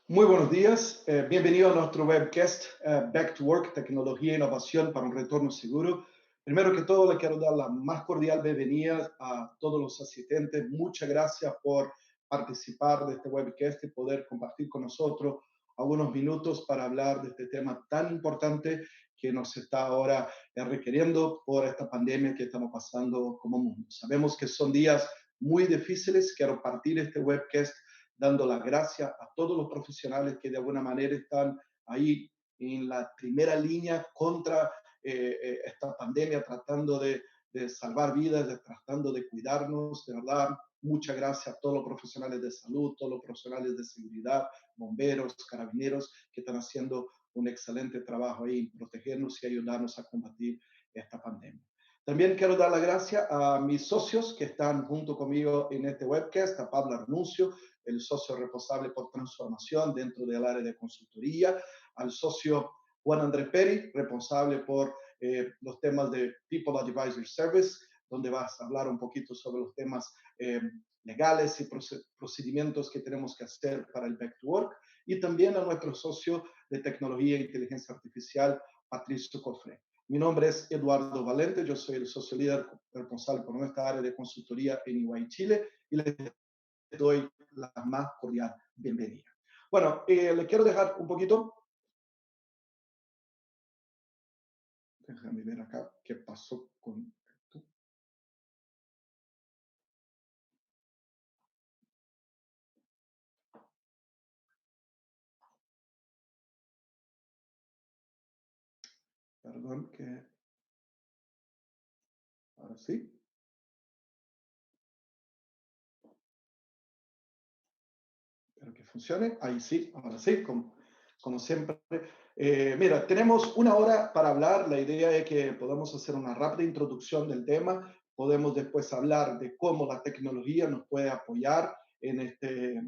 Muy buenos días, bienvenido a nuestro webcast Back to Work, tecnología e innovación para un retorno seguro. Primero que todo, le quiero dar la más cordial bienvenida a todos los asistentes. Muchas gracias por participar de este webcast y poder compartir con nosotros algunos minutos para hablar de este tema tan importante que nos está ahora requiriendo por esta pandemia que estamos pasando como mundo. Sabemos que son días muy difíciles. Quiero partir este webcast dando las gracias a todos los profesionales que de alguna manera están ahí en la primera línea contra esta pandemia, tratando de salvar vidas, tratando de cuidarnos, de verdad. Muchas gracias a todos los profesionales de salud, todos los profesionales de seguridad, bomberos, carabineros, que están haciendo un excelente trabajo ahí en protegernos y ayudarnos a combatir esta pandemia. También quiero dar las gracias a mis socios que están junto conmigo en este webcast, a Pablo Arnuncio, el socio responsable por transformación dentro del área de consultoría, al socio Juan Andrés Peri, responsable por los temas de People Advisory Service, donde vas a hablar un poquito sobre los temas legales y procedimientos que tenemos que hacer para el Back to Work, y también a nuestro socio de tecnología e inteligencia artificial, Patricio Cofre. Mi nombre es Eduardo Valente, yo soy el socio líder responsable por nuestra área de consultoría en EY Chile y les doy la más cordial bienvenida. Bueno, le quiero dejar un poquito, déjame ver acá qué pasó con esto. Perdón, que ahora sí, espero que funcione. Ahí sí, ahora sí, como siempre. Mira, tenemos una hora para hablar. La idea es que podamos hacer una rápida introducción del tema. Podemos después hablar de cómo la tecnología nos puede apoyar en este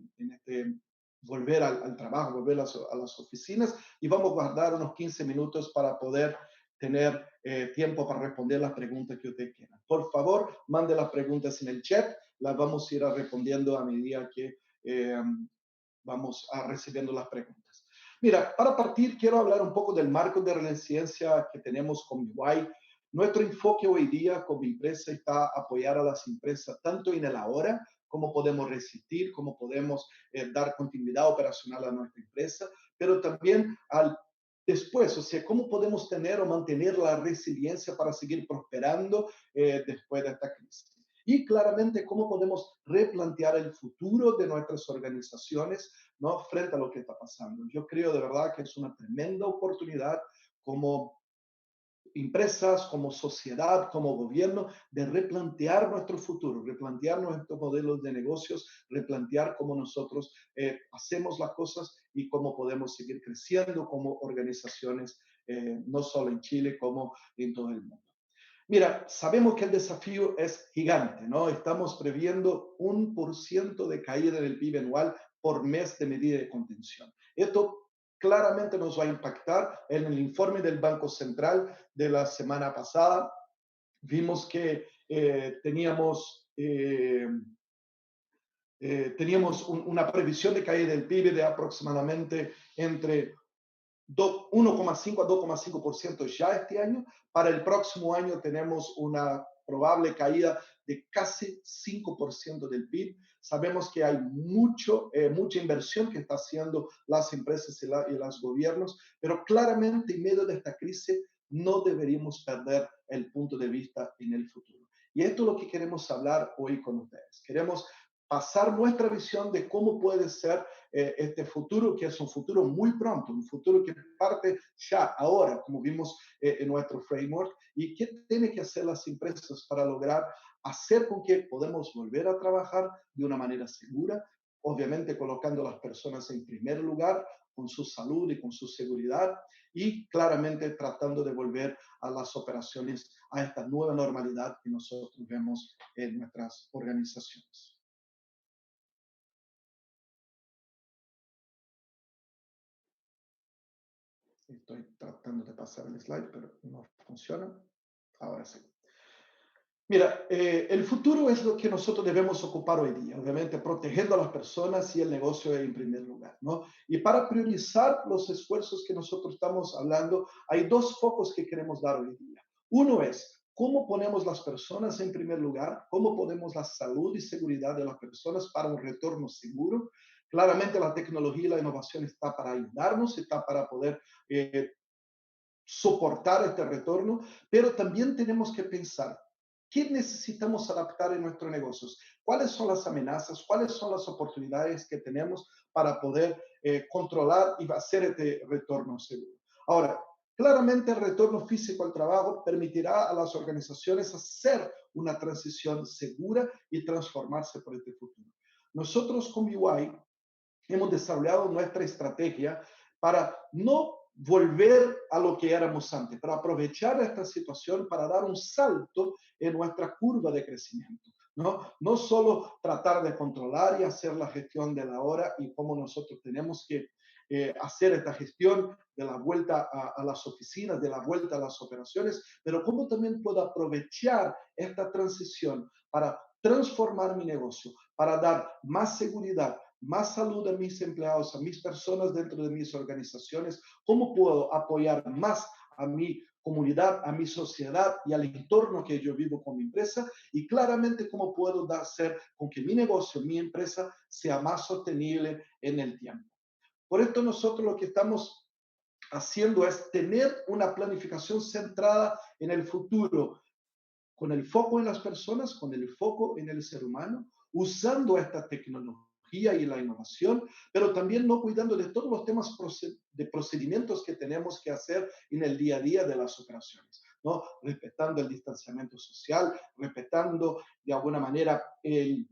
volver al trabajo, volver a las oficinas. Y vamos a guardar unos 15 minutos para poder tener tiempo para responder las preguntas que usted quiera. Por favor, mande las preguntas en el chat. Las vamos a ir respondiendo a medida que eh, vamos a recibiendo las preguntas. Mira, para partir, quiero hablar un poco del marco de resiliencia que tenemos con EY. Nuestro enfoque hoy día como empresa está apoyar a las empresas tanto en el ahora, cómo podemos resistir, cómo podemos dar continuidad operacional a nuestra empresa, pero también al después, o sea, cómo podemos tener o mantener la resiliencia para seguir prosperando después de esta crisis. Y claramente cómo podemos replantear el futuro de nuestras organizaciones, ¿no? Frente a lo que está pasando. Yo creo de verdad que es una tremenda oportunidad como empresas, como sociedad, como gobierno, de replantear nuestro futuro, replantear nuestros modelos de negocios, replantear cómo nosotros hacemos las cosas y cómo podemos seguir creciendo como organizaciones, no solo en Chile, como en todo el mundo. Mira, sabemos que el desafío es gigante, ¿no? Estamos previendo 1% de caída del PIB anual por mes de medida de contención. Esto claramente nos va a impactar. En el informe del Banco Central de la semana pasada vimos que teníamos una previsión de caída del PIB de aproximadamente entre 1,5 a 2,5% ya este año. Para el próximo año tenemos una probable caída de casi 5% del PIB. Sabemos que hay mucha inversión que están haciendo las empresas y los gobiernos, pero claramente en medio de esta crisis no deberíamos perder el punto de vista en el futuro. Y esto es lo que queremos hablar hoy con ustedes. Queremos pasar nuestra visión de cómo puede ser este futuro, que es un futuro muy pronto, un futuro que parte ya ahora, como vimos en nuestro framework, y qué tienen que hacer las empresas para lograr hacer con que podamos volver a trabajar de una manera segura, obviamente colocando a las personas en primer lugar, con su salud y con su seguridad, y claramente tratando de volver a las operaciones, a esta nueva normalidad que nosotros vemos en nuestras organizaciones. Estoy tratando de pasar el slide, pero no funciona. Ahora sí. Mira, el futuro es lo que nosotros debemos ocupar hoy día, obviamente protegiendo a las personas y el negocio en primer lugar, ¿no? Y para priorizar los esfuerzos que nosotros estamos hablando, hay dos focos que queremos dar hoy día. Uno es cómo ponemos las personas en primer lugar, cómo ponemos la salud y seguridad de las personas para un retorno seguro. Claramente la tecnología y la innovación está para ayudarnos, está para poder soportar este retorno, pero también tenemos que pensar qué necesitamos adaptar en nuestros negocios, cuáles son las amenazas, cuáles son las oportunidades que tenemos para poder controlar y hacer este retorno seguro. Ahora, claramente el retorno físico al trabajo permitirá a las organizaciones hacer una transición segura y transformarse por este futuro. Nosotros con UI hemos desarrollado nuestra estrategia para no volver a lo que éramos antes, para aprovechar esta situación para dar un salto en nuestra curva de crecimiento. No solo tratar de controlar y hacer la gestión de la hora y cómo nosotros tenemos que hacer esta gestión de la vuelta a las oficinas, de la vuelta a las operaciones, pero cómo también puedo aprovechar esta transición para transformar mi negocio, para dar más seguridad, más salud a mis empleados, a mis personas dentro de mis organizaciones, cómo puedo apoyar más a mi comunidad, a mi sociedad y al entorno que yo vivo con mi empresa y claramente cómo puedo hacer con que mi negocio, mi empresa sea más sostenible en el tiempo. Por esto nosotros lo que estamos haciendo es tener una planificación centrada en el futuro, con el foco en las personas, con el foco en el ser humano, usando esta tecnología y la innovación, pero también no cuidando de todos los temas de procedimientos que tenemos que hacer en el día a día de las operaciones, ¿no? Respetando el distanciamiento social, respetando de alguna manera eh,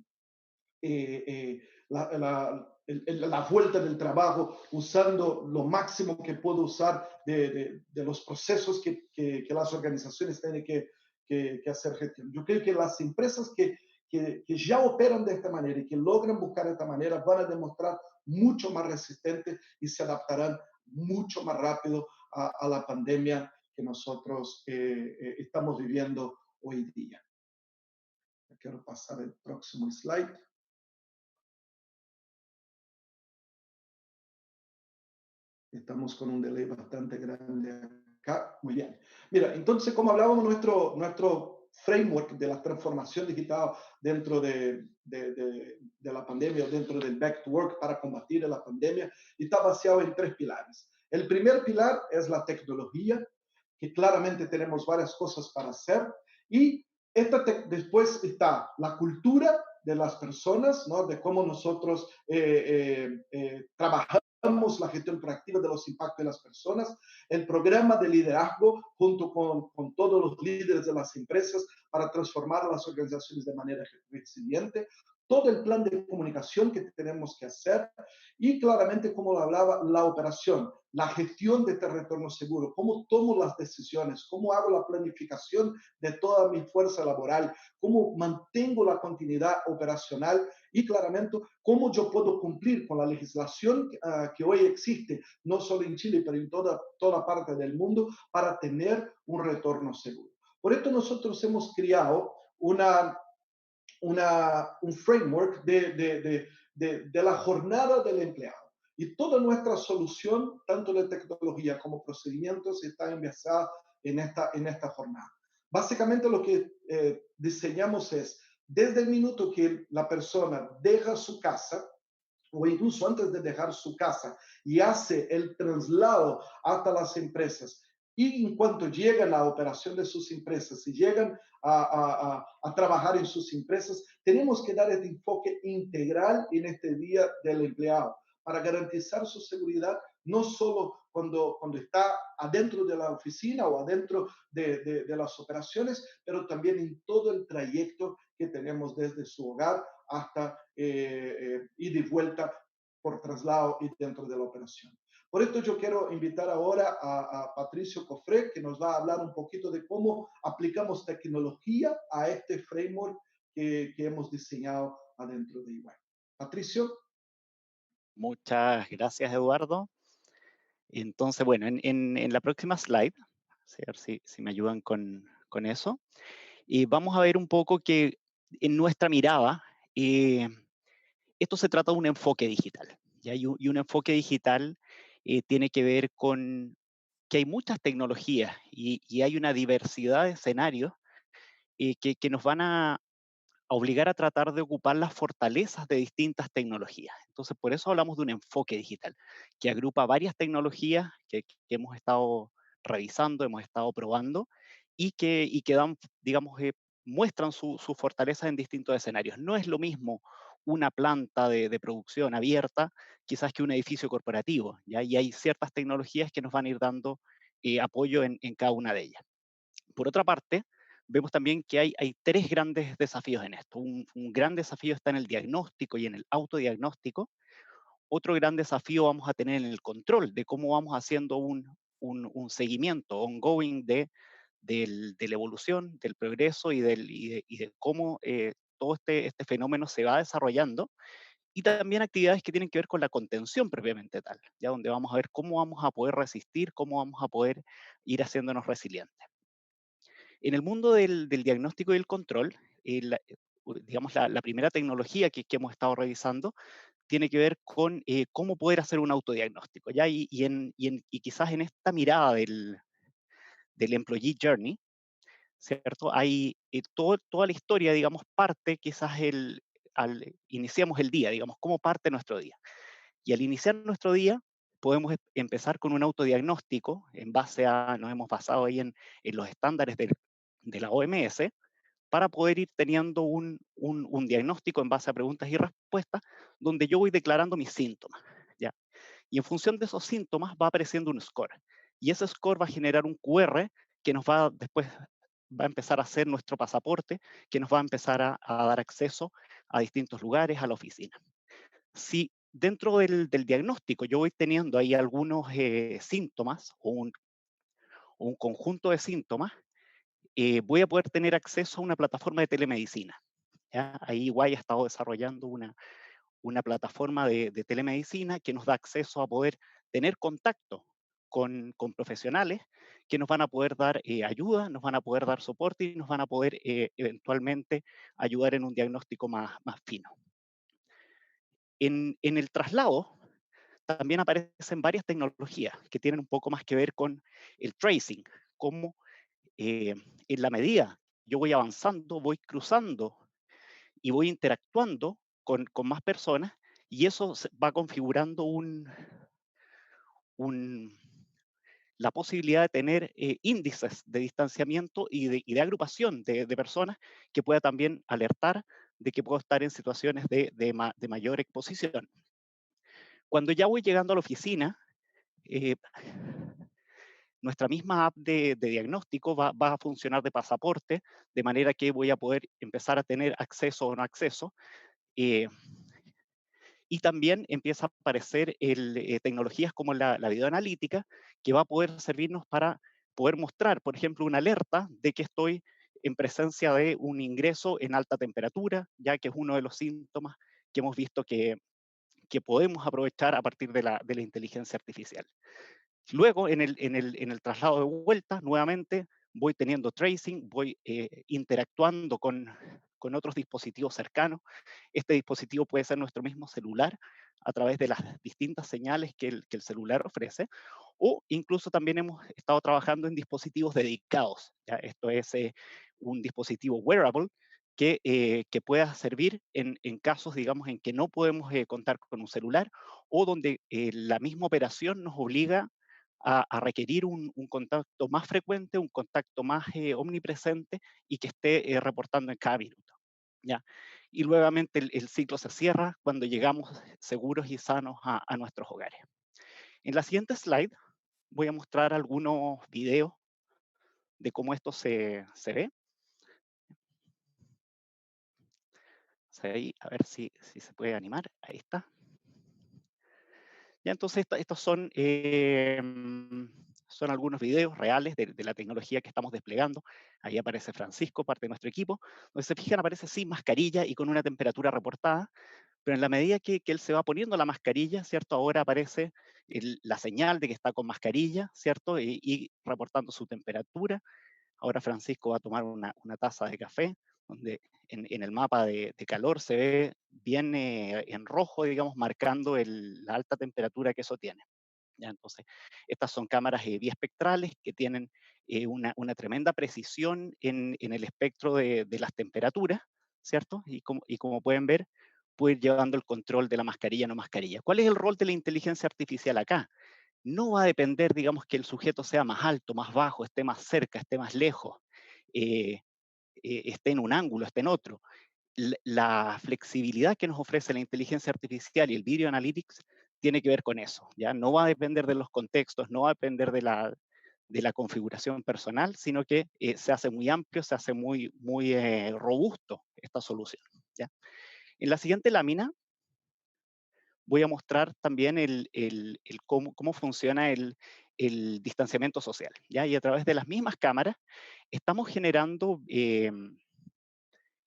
eh, la vuelta del trabajo, usando lo máximo que puedo usar de los procesos que las organizaciones tienen que hacer gestión. Yo creo que las empresas que ya operan de esta manera y que logran buscar de esta manera van a demostrar mucho más resistentes y se adaptarán mucho más rápido a la pandemia que nosotros estamos viviendo hoy día. Quiero pasar el próximo slide. Estamos con un delay bastante grande acá. Muy bien. Mira, entonces, como hablábamos, nuestro framework de la transformación digital dentro de la pandemia o dentro del back to work para combatir la pandemia está basado en tres pilares. El primer pilar es la tecnología, que claramente tenemos varias cosas para hacer. Y después está la cultura de las personas, ¿no? De cómo nosotros trabajamos la gestión proactiva de los impactos de las personas, el programa de liderazgo junto con todos los líderes de las empresas para transformar las organizaciones de manera resiliente, todo el plan de comunicación que tenemos que hacer y claramente, como lo hablaba, la operación, la gestión de este retorno seguro, cómo tomo las decisiones, cómo hago la planificación de toda mi fuerza laboral, cómo mantengo la continuidad operacional y claramente cómo yo puedo cumplir con la legislación que hoy existe, no solo en Chile, pero en toda parte del mundo, para tener un retorno seguro. Por esto nosotros hemos creado un framework de la jornada del empleado. Y toda nuestra solución, tanto de tecnología como procedimientos, está envasada en esta jornada. Básicamente lo que diseñamos es, desde el minuto que la persona deja su casa, o incluso antes de dejar su casa y hace el traslado hasta las empresas. Y en cuanto llegan a la operación de sus empresas y llegan a trabajar en sus empresas, tenemos que dar este enfoque integral en este día del empleado para garantizar su seguridad, no solo cuando está adentro de la oficina o adentro de las operaciones, pero también en todo el trayecto que tenemos desde su hogar hasta ida y vuelta por traslado y dentro de la operación. Por esto yo quiero invitar ahora a Patricio Cofré, que nos va a hablar un poquito de cómo aplicamos tecnología a este framework que hemos diseñado adentro de EY. Patricio. Muchas gracias, Eduardo. Entonces, bueno, en la próxima slide, a ver si me ayudan con eso. Vamos a ver un poco que en nuestra mirada, eh, esto se trata de un enfoque digital, ¿ya? Y un enfoque digital tiene que ver con que hay muchas tecnologías y hay una diversidad de escenarios que nos van a obligar a tratar de ocupar las fortalezas de distintas tecnologías. Entonces, por eso hablamos de un enfoque digital, que agrupa varias tecnologías que hemos estado revisando, hemos estado probando y que dan, digamos, muestran sus fortalezas en distintos escenarios. No es lo mismo una planta de producción abierta quizás que un edificio corporativo, ¿ya? Y hay ciertas tecnologías que nos van a ir dando apoyo en cada una de ellas. Por otra parte, vemos también que hay tres grandes desafíos en esto. Un gran desafío está en el diagnóstico y en el autodiagnóstico. Otro gran desafío vamos a tener en el control de cómo vamos haciendo un seguimiento ongoing de la evolución, del progreso y de cómo todo este fenómeno se va desarrollando. Y también actividades que tienen que ver con la contención propiamente tal, ya donde vamos a ver cómo vamos a poder resistir, cómo vamos a poder ir haciéndonos resilientes. En el mundo del diagnóstico y el control, digamos, la primera tecnología que hemos estado revisando tiene que ver con cómo poder hacer un autodiagnóstico, ¿ya? Y quizás en esta mirada del employee journey, ¿cierto? Hay toda la historia, digamos, parte quizás iniciamos el día, digamos, cómo parte nuestro día. Y al iniciar nuestro día, podemos empezar con un autodiagnóstico en base nos hemos basado ahí en los estándares de la OMS, para poder ir teniendo un diagnóstico en base a preguntas y respuestas, donde yo voy declarando mis síntomas, ¿ya? Y en función de esos síntomas va apareciendo un score. Y ese score va a generar un QR que nos va después va a empezar a ser nuestro pasaporte, que nos va a empezar a dar acceso a distintos lugares, a la oficina. Si dentro del diagnóstico yo voy teniendo ahí algunos síntomas o un conjunto de síntomas, voy a poder tener acceso a una plataforma de telemedicina, ¿ya? Ahí Guay ha estado desarrollando una plataforma de telemedicina que nos da acceso a poder tener contacto con profesionales que nos van a poder dar ayuda, nos van a poder dar soporte y nos van a poder eventualmente ayudar en un diagnóstico más fino. En el traslado también aparecen varias tecnologías que tienen un poco más que ver con el tracing, cómo eh, en la medida yo voy avanzando, voy cruzando y voy interactuando con más personas y eso va configurando un- la posibilidad de tener índices de distanciamiento y de agrupación de personas que pueda también alertar de que puedo estar en situaciones de mayor exposición. Cuando ya voy llegando a la oficina, eh, nuestra misma app de diagnóstico va a funcionar de pasaporte, de manera que voy a poder empezar a tener acceso o no acceso. eh, y también empieza a aparecer tecnologías como la videoanalítica, que va a poder servirnos para poder mostrar, por ejemplo, una alerta de que estoy en presencia de un ingreso en alta temperatura, ya que es uno de los síntomas que hemos visto que podemos aprovechar a partir de la inteligencia artificial. Luego, en el traslado de vuelta, nuevamente voy teniendo tracing, voy interactuando con otros dispositivos cercanos. Este dispositivo puede ser nuestro mismo celular a través de las distintas señales que el celular ofrece, o incluso también hemos estado trabajando en dispositivos dedicados, ¿ya? Esto es un dispositivo wearable que pueda servir en casos, digamos, en que no podemos contar con un celular o donde la misma operación nos obliga a requerir un contacto más frecuente, un contacto más omnipresente y que esté reportando en cada minuto. ¿Ya? Y nuevamente el ciclo se cierra cuando llegamos seguros y sanos a nuestros hogares. En la siguiente slide voy a mostrar algunos videos de cómo esto se ve. A ver si se puede animar. Ahí está. Ya, entonces, estos son algunos videos reales de la tecnología que estamos desplegando. Ahí aparece Francisco, parte de nuestro equipo. Donde se fijan, aparece sin mascarilla y con una temperatura reportada, pero en la medida que él se va poniendo la mascarilla, ¿cierto? Ahora aparece la señal de que está con mascarilla, ¿cierto? Y reportando su temperatura. Ahora Francisco va a tomar una taza de café, donde en el mapa de calor se ve bien en rojo, digamos, marcando la alta temperatura que eso tiene. ¿Ya? Entonces, estas son cámaras biespectrales que tienen una tremenda precisión en el espectro de las temperaturas, ¿cierto? Y como pueden ver, puede ir llevando el control de la mascarilla no mascarilla. ¿Cuál es el rol de la inteligencia artificial acá? No va a depender, digamos, que el sujeto sea más alto, más bajo, esté más cerca, esté más lejos, eh, esté en un ángulo, esté en otro. La flexibilidad que nos ofrece la inteligencia artificial y el video analytics tiene que ver con eso, ¿ya? No va a depender de los contextos, no va a depender de la configuración personal, sino que se hace muy amplio, se hace muy robusto esta solución, ¿ya? En la siguiente lámina voy a mostrar también cómo funciona el distanciamiento social, ¿ya? Y a través de las mismas cámaras estamos generando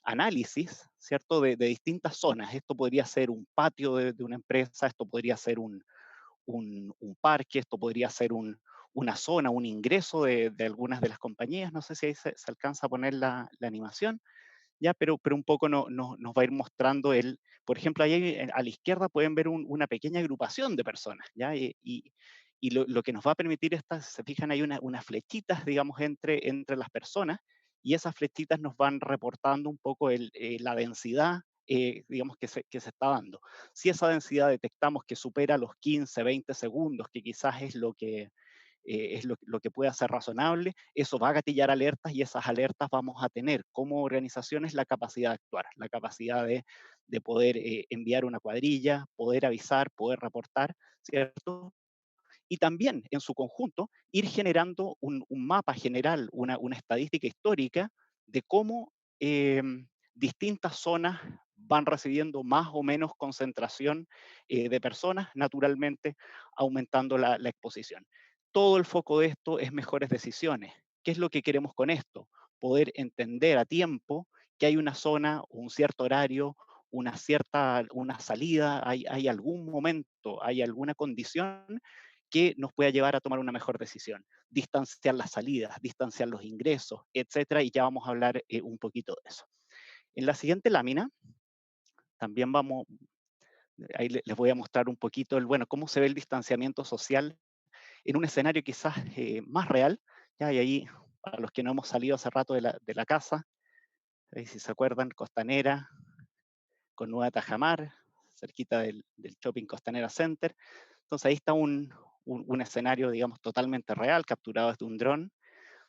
análisis, ¿cierto? De distintas zonas. Esto podría ser un patio de una empresa, esto podría ser un parque, esto podría ser una zona, un ingreso de algunas de las compañías. No sé si ahí se alcanza a poner la animación, ya, pero un poco nos va a ir mostrando por ejemplo, ahí a la izquierda pueden ver una pequeña agrupación de personas, ¿ya? Y lo que nos va a permitir se fijan, hay unas flechitas, digamos, entre las personas, y esas flechitas nos van reportando un poco la densidad, digamos, que se está dando. Si esa densidad detectamos que supera los 15, 20 segundos, que quizás es lo que puede ser razonable, eso va a gatillar alertas y esas alertas vamos a tener como organizaciones la capacidad de actuar, la capacidad de poder enviar una cuadrilla, poder avisar, poder reportar, ¿cierto? Y también en su conjunto ir generando un mapa general, una estadística histórica de cómo distintas zonas van recibiendo más o menos concentración de personas, naturalmente aumentando la exposición. Todo el foco de esto es mejores decisiones. ¿Qué es lo que queremos con esto? Poder entender a tiempo que hay una zona, un cierto horario, una salida, hay algún momento, hay alguna condición que nos pueda llevar a tomar una mejor decisión. Distanciar las salidas, distanciar los ingresos, etcétera, y ya vamos a hablar un poquito de eso. En la siguiente lámina, también ahí les voy a mostrar un poquito bueno, cómo se ve el distanciamiento social en un escenario quizás más real, ya, y ahí, para los que no hemos salido hace rato de la casa, ahí si se acuerdan, Costanera, con Nueva Tajamar, cerquita del Shopping Costanera Center. Entonces ahí está un escenario, digamos, totalmente real, capturado desde un dron,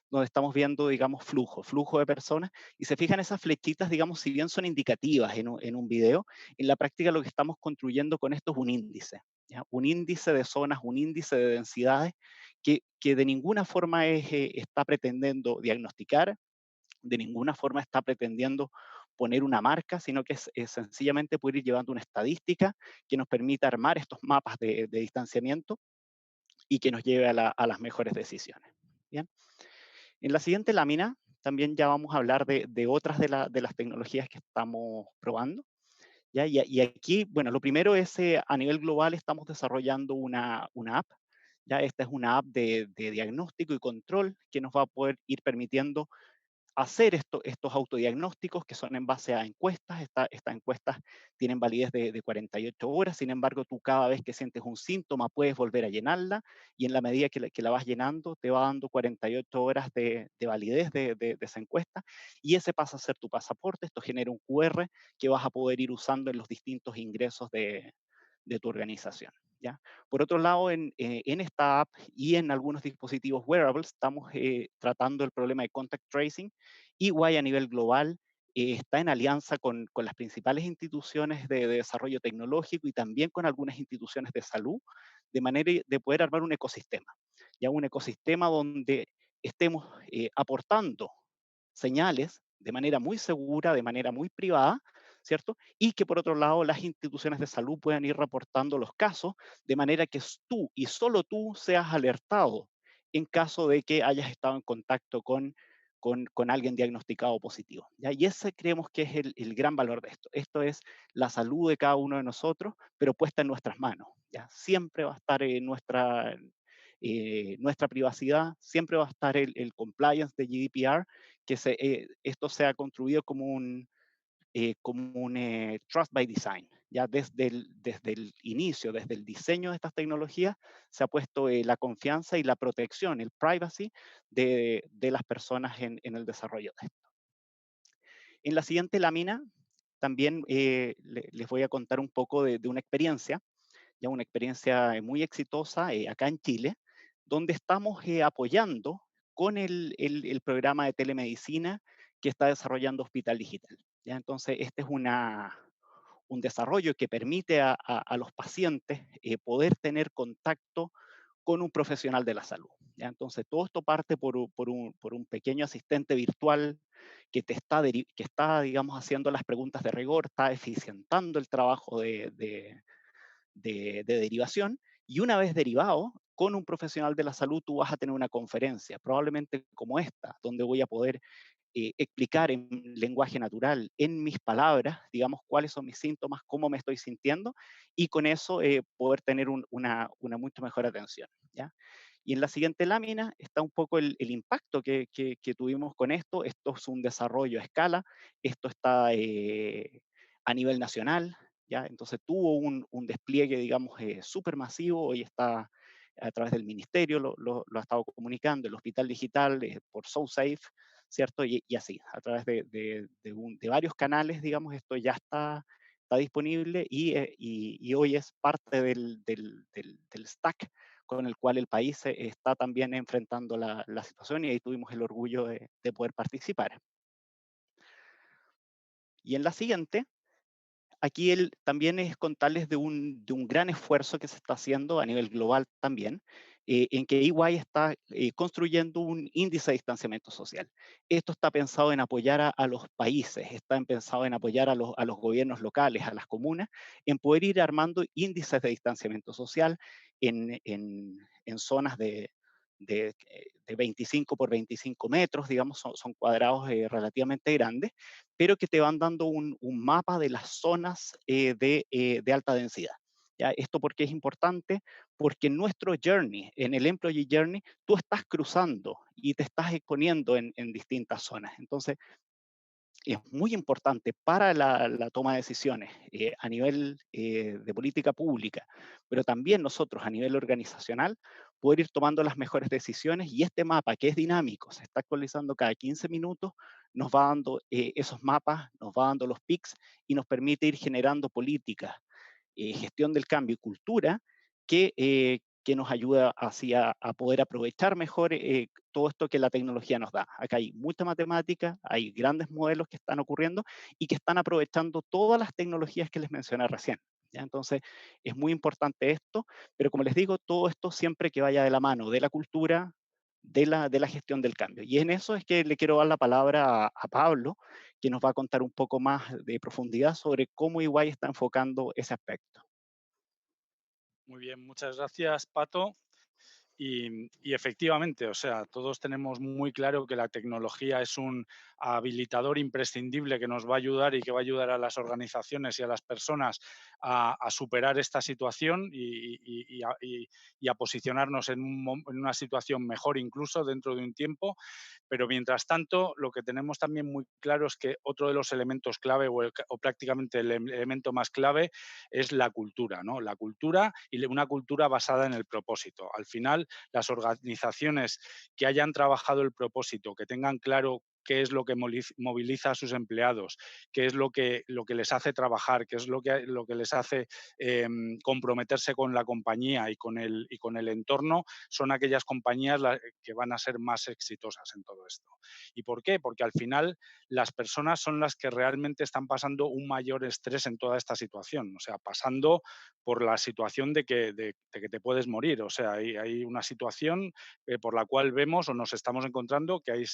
donde estamos viendo, digamos, flujo de personas, y se fijan esas flechitas, digamos, si bien son indicativas en un video, en la práctica lo que estamos construyendo con esto es un índice, ¿ya? Un índice de zonas, un índice de densidades que de ninguna forma está pretendiendo diagnosticar, de ninguna forma está pretendiendo poner una marca, sino que es sencillamente poder ir llevando una estadística que nos permita armar estos mapas de distanciamiento y que nos lleve a las mejores decisiones. Bien. En la siguiente lámina también ya vamos a hablar de otras de las tecnologías que estamos probando. ¿Ya? Y aquí, bueno, lo primero es a nivel global estamos desarrollando una app. ¿Ya? Esta es una app de diagnóstico y control que nos va a poder ir permitiendo hacer estos autodiagnósticos que son en base a encuestas. Estas encuestas tienen validez de 48 horas, sin embargo, tú cada vez que sientes un síntoma puedes volver a llenarla y en la medida que la vas llenando te va dando 48 horas de validez de esa encuesta y ese pasa a ser tu pasaporte. Esto genera un QR que vas a poder ir usando en los distintos ingresos de tu organización. ¿Ya? Por otro lado, en esta app y en algunos dispositivos wearables estamos tratando el problema de contact tracing. EY a nivel global está en alianza con las principales instituciones de desarrollo tecnológico y también con algunas instituciones de salud, de manera de poder armar un ecosistema, ya un ecosistema donde estemos aportando señales de manera muy segura, de manera muy privada, ¿cierto? Y que por otro lado las instituciones de salud puedan ir reportando los casos de manera que tú y solo tú seas alertado en caso de que hayas estado en contacto con alguien diagnosticado positivo, ¿ya? Y ese creemos que es el gran valor de esto. Esto es la salud de cada uno de nosotros, pero puesta en nuestras manos, ¿ya? Siempre va a estar nuestra privacidad, siempre va a estar el compliance de GDPR, esto sea construido como un trust by design. Ya desde el inicio, desde el diseño de estas tecnologías, se ha puesto la confianza y la protección, el privacy de las personas en el desarrollo de esto. En la siguiente lámina también les voy a contar un poco de una experiencia, ya una experiencia muy exitosa acá en Chile, donde estamos apoyando con el programa de telemedicina que está desarrollando Hospital Digital. ¿Ya? Entonces, este es un desarrollo que permite a los pacientes poder tener contacto con un profesional de la salud. ¿Ya? Entonces, todo esto parte por un pequeño asistente virtual que está, digamos, haciendo las preguntas de rigor, está eficientando el trabajo de derivación, y una vez derivado, con un profesional de la salud tú vas a tener una conferencia, probablemente como esta, donde voy a poder explicar en lenguaje natural, en mis palabras, digamos, cuáles son mis síntomas, cómo me estoy sintiendo, y con eso poder tener una mucho mejor atención. ¿Ya? Y en la siguiente lámina está un poco el impacto que tuvimos con esto. Esto es un desarrollo a escala, esto está a nivel nacional, ¿ya? Entonces tuvo un despliegue, digamos, súper masivo, hoy está a través del ministerio, lo ha estado comunicando, el Hospital Digital por SoSafe, ¿cierto? Y así, a través de varios canales, digamos, esto ya está disponible y hoy es parte del stack con el cual el país está también enfrentando la situación, y ahí tuvimos el orgullo de poder participar. Y en la siguiente, aquí también es contarles de un gran esfuerzo que se está haciendo a nivel global también, en que EY está construyendo un índice de distanciamiento social. Esto está pensado en apoyar a los países, está pensado en apoyar a los gobiernos locales, a las comunas, en poder ir armando índices de distanciamiento social en zonas de 25 por 25 metros, digamos, son cuadrados relativamente grandes, pero que te van dando un mapa de las zonas de alta densidad. ¿Ya? ¿Esto por qué es importante? Porque en nuestro journey, en el employee journey, tú estás cruzando y te estás exponiendo en distintas zonas. Entonces, es muy importante para la toma de decisiones a nivel de política pública, pero también nosotros a nivel organizacional, poder ir tomando las mejores decisiones, y este mapa que es dinámico, se está actualizando cada 15 minutos, nos va dando esos mapas, nos va dando los pics y nos permite ir generando políticas, gestión del cambio y cultura que nos ayuda así a poder aprovechar mejor todo esto que la tecnología nos da. Acá hay mucha matemática, hay grandes modelos que están ocurriendo y que están aprovechando todas las tecnologías que les mencioné recién. ¿Ya? Entonces, es muy importante esto, pero como les digo, todo esto siempre que vaya de la mano de la cultura, de la gestión del cambio. Y en eso es que le quiero dar la palabra a Pablo, que nos va a contar un poco más de profundidad sobre cómo Iguay está enfocando ese aspecto. Muy bien, muchas gracias, Pato. Y efectivamente, o sea, todos tenemos muy claro que la tecnología es un habilitador imprescindible que nos va a ayudar y que va a ayudar a las organizaciones y a las personas a superar esta situación y a posicionarnos en una situación mejor incluso dentro de un tiempo. Pero mientras tanto, lo que tenemos también muy claro es que otro de los elementos clave o prácticamente el elemento más clave es la cultura, ¿no? La cultura y una cultura basada en el propósito. Al final, las organizaciones que hayan trabajado el propósito, que tengan claro qué es lo que moviliza a sus empleados, qué es lo que les hace trabajar, qué es lo que les hace comprometerse con la compañía y con el entorno, son aquellas compañías que van a ser más exitosas en todo esto. ¿Y por qué? Porque al final las personas son las que realmente están pasando un mayor estrés en toda esta situación, o sea, pasando por la situación de que te puedes morir. O sea, hay una situación por la cual vemos o nos estamos encontrando que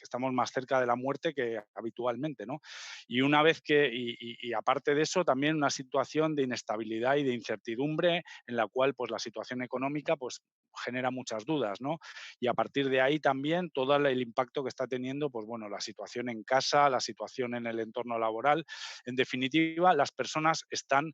estamos más cerca de la muerte que habitualmente, ¿no? Y una vez y aparte de eso, también una situación de inestabilidad y de incertidumbre en la cual pues la situación económica pues genera muchas dudas, ¿no? Y a partir de ahí también todo el impacto que está teniendo, pues bueno, la situación en casa, la situación en el entorno laboral. En definitiva, las personas están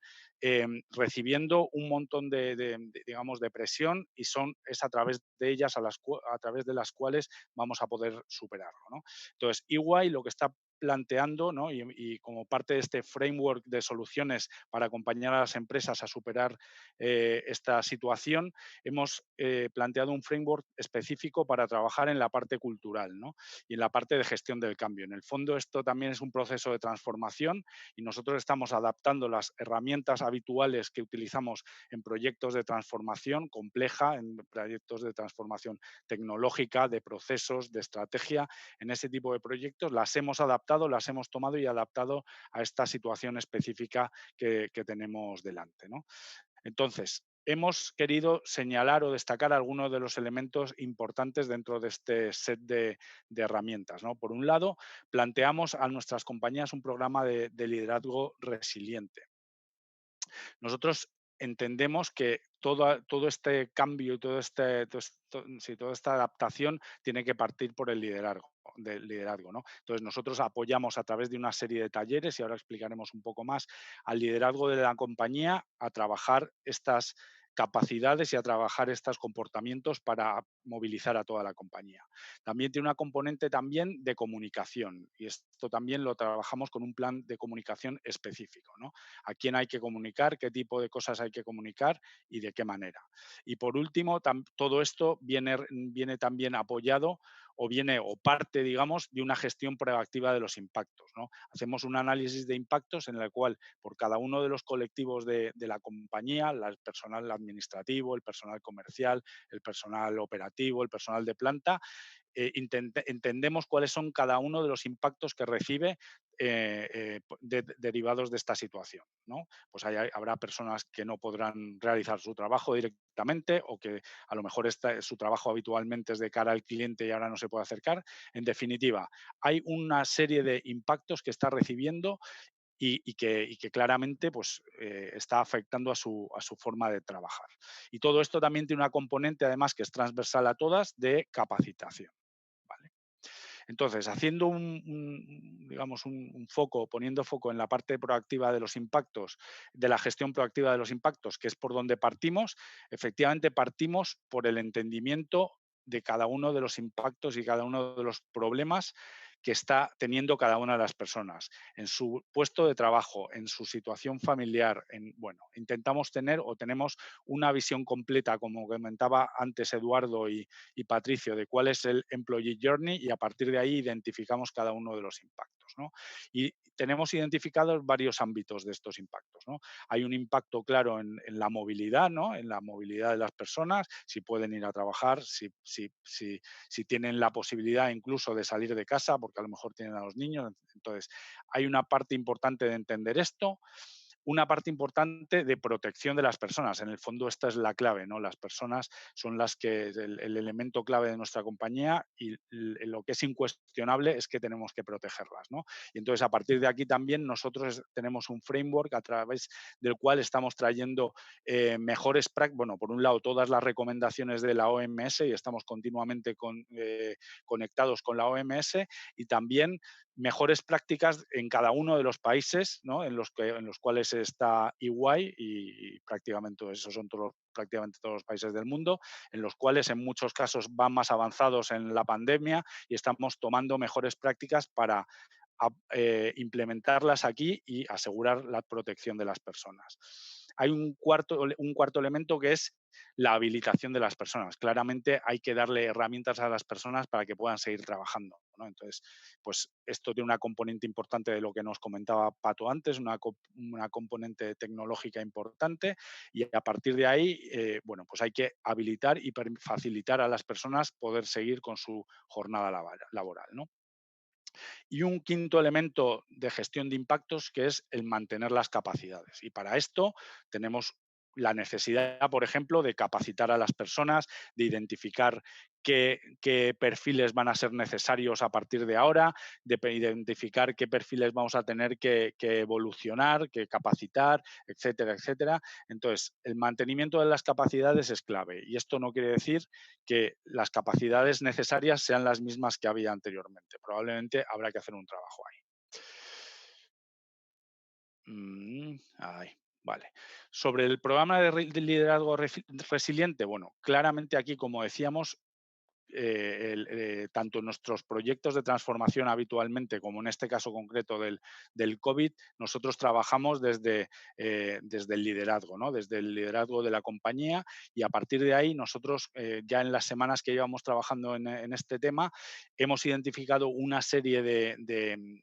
recibiendo un montón digamos, de presión y es a través de ellas a través de las cuales vamos a poder superarlo, ¿no? Entonces, EY lo que está planteando, ¿no? Y como parte de este framework de soluciones para acompañar a las empresas a superar esta situación, hemos planteado un framework específico para trabajar en la parte cultural, ¿no? Y en la parte de gestión del cambio. En el fondo, esto también es un proceso de transformación y nosotros estamos adaptando las herramientas habituales que utilizamos en proyectos de transformación compleja, en proyectos de transformación tecnológica, de procesos, de estrategia, en ese tipo de proyectos, las hemos adaptado, las hemos tomado y adaptado a esta situación específica que tenemos delante, ¿no? Entonces, hemos querido señalar o destacar algunos de los elementos importantes dentro de este set de herramientas, ¿no? Por un lado, planteamos a nuestras compañías un programa de liderazgo resiliente. Nosotros entendemos que todo este cambio y toda esta adaptación tiene que partir por el liderazgo, del liderazgo, ¿no? Entonces, nosotros apoyamos a través de una serie de talleres, y ahora explicaremos un poco más, al liderazgo de la compañía a trabajar estas capacidades y a trabajar estos comportamientos para movilizar a toda la compañía. También tiene una componente también de comunicación, y esto también lo trabajamos con un plan de comunicación específico, ¿no? A quién hay que comunicar, qué tipo de cosas hay que comunicar y de qué manera. Y por último, todo esto viene también apoyado o parte, digamos, de una gestión proactiva de los impactos, ¿no? Hacemos un análisis de impactos en el cual por cada uno de los colectivos de la compañía, el personal administrativo, el personal comercial, el personal operativo, el personal de planta, entendemos cuáles son cada uno de los impactos que recibe derivados de esta situación, ¿no? Pues habrá personas que no podrán realizar su trabajo directamente o que a lo mejor su trabajo habitualmente es de cara al cliente y ahora no se puede acercar. En definitiva, hay una serie de impactos que está recibiendo y que claramente pues, está afectando a su forma de trabajar. Y todo esto también tiene una componente, además, que es transversal a todas, de capacitación. ¿Vale? Entonces, haciendo digamos, un foco, poniendo foco en la parte proactiva de los impactos, de la gestión proactiva de los impactos, que es por donde partimos, efectivamente partimos por el entendimiento de cada uno de los impactos y cada uno de los problemas que está teniendo cada una de las personas en su puesto de trabajo, en su situación familiar. Bueno, intentamos tener o tenemos una visión completa, como comentaba antes Eduardo y Patricio, de cuál es el Employee Journey y a partir de ahí identificamos cada uno de los impactos, ¿no? Y tenemos identificados varios ámbitos de estos impactos, ¿no? Hay un impacto claro en la movilidad, ¿no? En la movilidad de las personas, si pueden ir a trabajar, si tienen la posibilidad incluso de salir de casa, porque a lo mejor tienen a los niños. Entonces, hay una parte importante de entender esto. Una parte importante de protección de las personas. En el fondo esta es la clave, ¿no? Las personas son las que el elemento clave de nuestra compañía y lo que es incuestionable es que tenemos que protegerlas, ¿no? Y entonces a partir de aquí también nosotros tenemos un framework a través del cual estamos trayendo mejores prácticas, bueno, por un lado todas las recomendaciones de la OMS y estamos continuamente conectados con la OMS y también mejores prácticas en cada uno de los países, ¿no? en los cuales está EY y prácticamente esos son prácticamente todos los países del mundo, en los cuales en muchos casos van más avanzados en la pandemia y estamos tomando mejores prácticas para implementarlas aquí y asegurar la protección de las personas. Hay un cuarto elemento que es la habilitación de las personas. Claramente hay que darle herramientas a las personas para que puedan seguir trabajando, ¿no? Entonces, pues esto tiene una componente importante de lo que nos comentaba Pato antes, una componente tecnológica importante y a partir de ahí, bueno, pues hay que habilitar y facilitar a las personas poder seguir con su jornada laboral, ¿no? Y un quinto elemento de gestión de impactos que es el mantener las capacidades. Y para esto tenemos la necesidad, por ejemplo, de capacitar a las personas, de identificar qué perfiles van a ser necesarios a partir de ahora, de identificar qué perfiles vamos a tener que evolucionar, que capacitar, etcétera, etcétera. Entonces, el mantenimiento de las capacidades es clave y esto no quiere decir que las capacidades necesarias sean las mismas que había anteriormente. Probablemente habrá que hacer un trabajo ahí. Vale. Sobre el programa de liderazgo resiliente, bueno, claramente aquí, como decíamos, tanto en nuestros proyectos de transformación habitualmente como en este caso concreto del COVID, nosotros trabajamos desde el liderazgo, ¿no? Desde el liderazgo de la compañía y a partir de ahí nosotros ya en las semanas que llevamos trabajando en este tema hemos identificado una serie de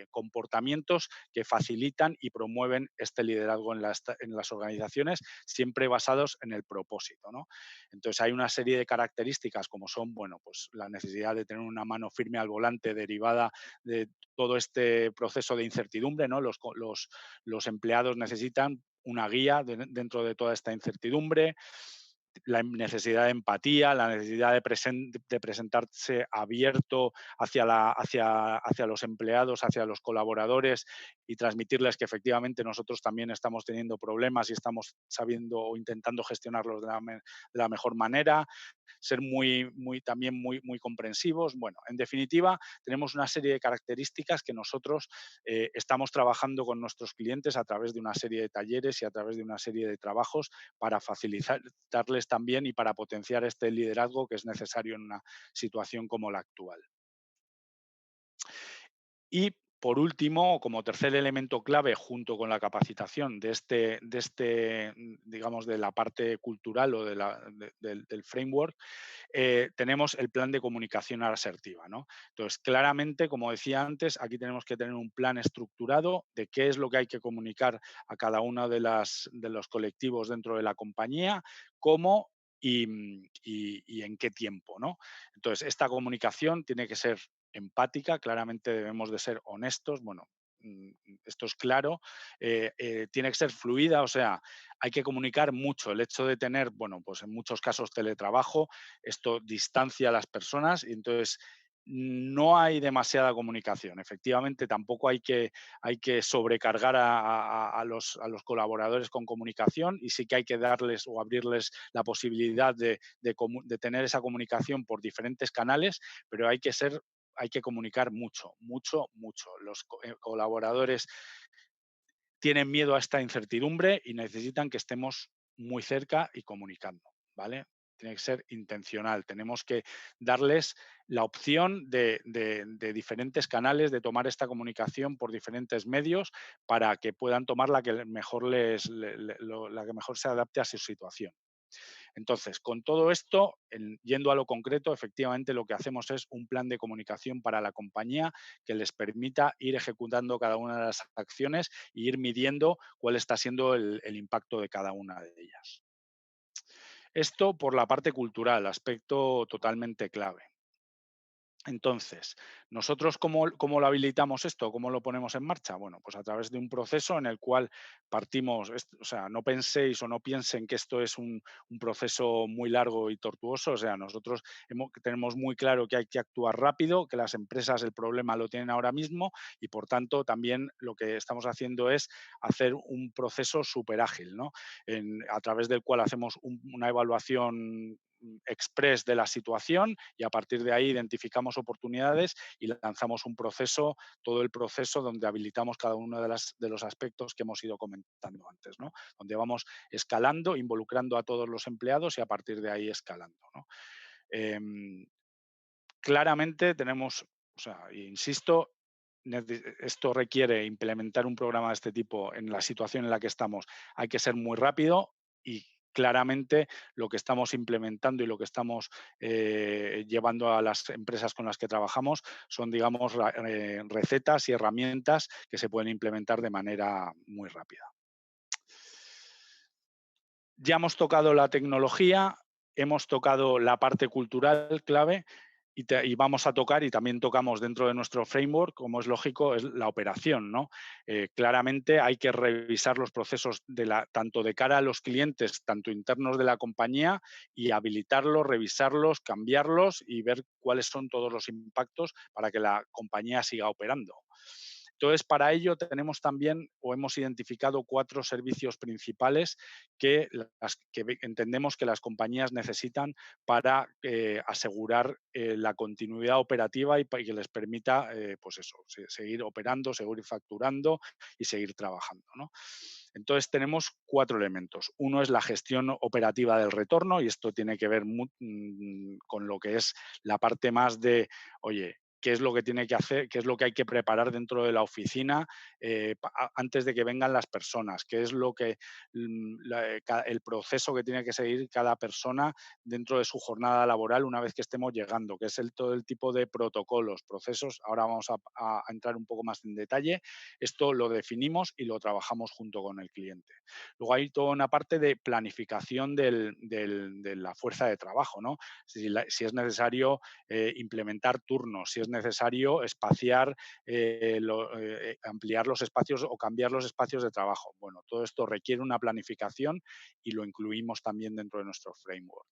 comportamientos que facilitan y promueven este liderazgo en las organizaciones, siempre basados en el propósito, ¿no? Entonces hay una serie de características como son, bueno, pues la necesidad de tener una mano firme al volante derivada de todo este proceso de incertidumbre, ¿no? Los empleados necesitan una guía dentro de toda esta incertidumbre, la necesidad de empatía, la necesidad de presentarse abierto hacia los empleados, hacia los colaboradores y transmitirles que efectivamente nosotros también estamos teniendo problemas y estamos sabiendo o intentando gestionarlos de la mejor manera, ser también muy comprensivos. Bueno, en definitiva, tenemos una serie de características que nosotros estamos trabajando con nuestros clientes a través de una serie de talleres y a través de una serie de trabajos para facilitarles también y para potenciar este liderazgo que es necesario en una situación como la actual. Y por último, como tercer elemento clave, junto con la capacitación digamos, de la parte cultural o del framework, tenemos el plan de comunicación asertiva, ¿no? Entonces, claramente, como decía antes, aquí tenemos que tener un plan estructurado de qué es lo que hay que comunicar a cada uno de los colectivos dentro de la compañía, cómo y en qué tiempo, ¿no? Entonces, esta comunicación tiene que ser empática, claramente debemos de ser honestos, bueno, esto es claro, tiene que ser fluida, o sea, hay que comunicar mucho. El hecho de tener, bueno, pues en muchos casos teletrabajo, esto distancia a las personas y entonces no hay demasiada comunicación. Efectivamente, tampoco hay que sobrecargar a los colaboradores con comunicación y sí que hay que darles o abrirles la posibilidad de tener esa comunicación por diferentes canales, pero hay que comunicar mucho, mucho, mucho. Los colaboradores tienen miedo a esta incertidumbre y necesitan que estemos muy cerca y comunicando, ¿vale? Tiene que ser intencional. Tenemos que darles la opción de diferentes canales, de tomar esta comunicación por diferentes medios para que puedan tomar la que mejor la que mejor se adapte a su situación. Entonces, con todo esto, yendo a lo concreto, efectivamente lo que hacemos es un plan de comunicación para la compañía que les permita ir ejecutando cada una de las acciones e ir midiendo cuál está siendo el impacto de cada una de ellas. Esto por la parte cultural, aspecto totalmente clave. Entonces, ¿nosotros cómo lo habilitamos esto? ¿Cómo lo ponemos en marcha? Bueno, pues a través de un proceso en el cual partimos, o sea, no penséis o no piensen que esto es un proceso muy largo y tortuoso, o sea, nosotros tenemos muy claro que hay que actuar rápido, que las empresas el problema lo tienen ahora mismo y por tanto también lo que estamos haciendo es hacer un proceso súper ágil, ¿no? A través del cual hacemos una evaluación express de la situación y a partir de ahí identificamos oportunidades y lanzamos todo el proceso donde habilitamos cada uno de los aspectos que hemos ido comentando antes, ¿no? Donde vamos escalando, involucrando a todos los empleados y a partir de ahí escalando, ¿no? Claramente tenemos, o sea, insisto, esto requiere implementar un programa de este tipo en la situación en la que estamos. Hay que ser muy rápido y claramente lo que estamos implementando y lo que estamos llevando a las empresas con las que trabajamos son, digamos, recetas y herramientas que se pueden implementar de manera muy rápida. Ya hemos tocado la tecnología, hemos tocado la parte cultural clave. y vamos a tocar, y también tocamos dentro de nuestro framework, como es lógico, es la operación, ¿no? Claramente hay que revisar los procesos tanto de cara a los clientes, tanto internos de la compañía, y habilitarlos, revisarlos, cambiarlos y ver cuáles son todos los impactos para que la compañía siga operando. Entonces, para ello tenemos también o hemos identificado 4 servicios principales que entendemos que las compañías necesitan para asegurar la continuidad operativa y que les permita, pues eso, seguir operando, seguir facturando y seguir trabajando, ¿no? Entonces tenemos 4 elementos. Uno es la gestión operativa del retorno, y esto tiene que ver con lo que es la parte más de, oye, qué es lo que tiene que hacer, qué es lo que hay que preparar dentro de la oficina antes de que vengan las personas, qué es lo que el proceso que tiene que seguir cada persona dentro de su jornada laboral una vez que estemos llegando, que es todo el tipo de protocolos, procesos. Ahora vamos a entrar un poco más en detalle. Esto lo definimos y lo trabajamos junto con el cliente. Luego hay toda una parte de planificación de la fuerza de trabajo, ¿no? Si es necesario implementar turnos, si es necesario espaciar, ampliar los espacios o cambiar los espacios de trabajo. Bueno, todo esto requiere una planificación y lo incluimos también dentro de nuestro framework.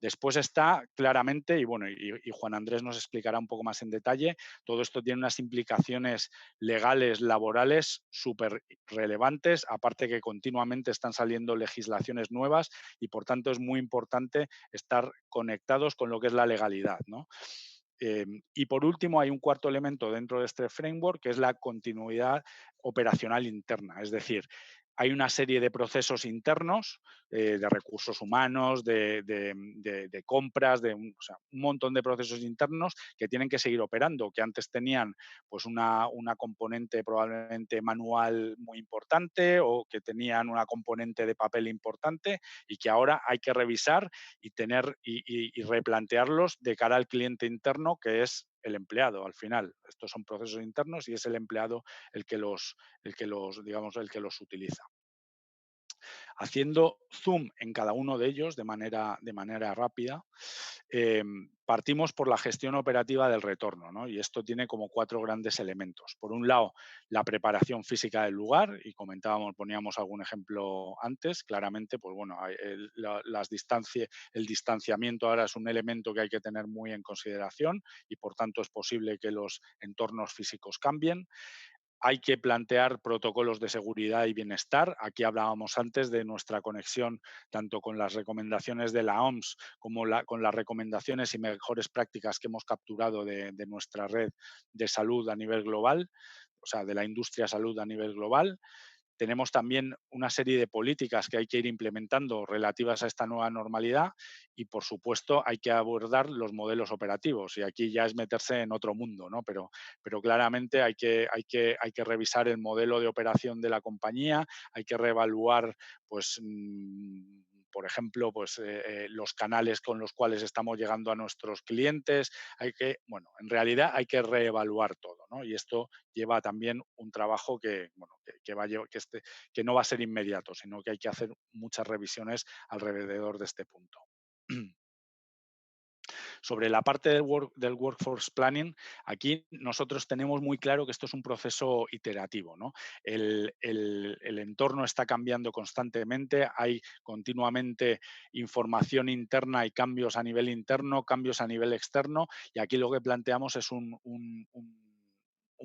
Después está claramente, y bueno, y Juan Andrés nos explicará un poco más en detalle, todo esto tiene unas implicaciones legales, laborales súper relevantes, aparte que continuamente están saliendo legislaciones nuevas y por tanto es muy importante estar conectados con lo que es la legalidad, ¿no? Y por último, hay un cuarto elemento dentro de este framework, que es la continuidad operacional interna. Es decir, hay una serie de procesos internos de recursos humanos, de compras, o sea, un montón de procesos internos que tienen que seguir operando, que antes tenían pues una componente probablemente manual muy importante o que tenían una componente de papel importante y que ahora hay que revisar y replantearlos de cara al cliente interno, que es el empleado al final. Estos son procesos internos y es el empleado digamos, el que los utiliza. Haciendo zoom en cada uno de ellos de manera rápida, partimos por la gestión operativa del retorno, ¿no? Y esto tiene como 4 grandes elementos. Por un lado, la preparación física del lugar, y poníamos algún ejemplo antes, claramente, pues bueno, el distanciamiento ahora es un elemento que hay que tener muy en consideración y por tanto es posible que los entornos físicos cambien. Hay que plantear protocolos de seguridad y bienestar. Aquí hablábamos antes de nuestra conexión tanto con las recomendaciones de la OMS como con las recomendaciones y mejores prácticas que hemos capturado de nuestra red de salud a nivel global, o sea, de la industria salud a nivel global. Tenemos también una serie de políticas que hay que ir implementando relativas a esta nueva normalidad y, por supuesto, hay que abordar los modelos operativos. Y aquí ya es meterse en otro mundo, ¿no? Pero claramente hay que revisar el modelo de operación de la compañía, hay que reevaluar, pues, por ejemplo, pues, los canales con los cuales estamos llegando a nuestros clientes. Bueno, en realidad hay que reevaluar todo, ¿no? Y esto lleva también un trabajo bueno, que no va a ser inmediato, sino que hay que hacer muchas revisiones alrededor de este punto. Sobre la parte del workforce planning, aquí nosotros tenemos muy claro que esto es un proceso iterativo, ¿no? El entorno está cambiando constantemente, hay continuamente información interna y cambios a nivel interno, cambios a nivel externo, y aquí lo que planteamos es un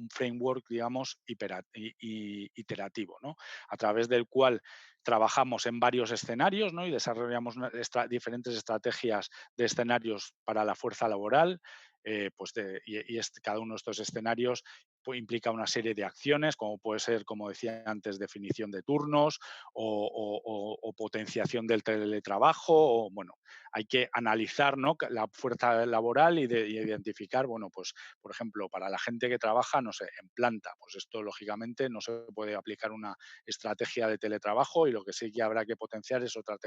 framework, digamos, iterativo, ¿no? A través del cual trabajamos en varios escenarios, ¿no? Y desarrollamos diferentes estrategias de escenarios para la fuerza laboral, cada uno de estos escenarios pues, implica una serie de acciones, como puede ser, como decía antes, definición de turnos o potenciación del teletrabajo, o bueno, hay que analizar, ¿no?, la fuerza laboral y identificar, bueno, pues, por ejemplo, para la gente que trabaja, no sé, en planta, pues esto lógicamente no se puede aplicar una estrategia de teletrabajo y lo que sí que habrá que potenciar es otra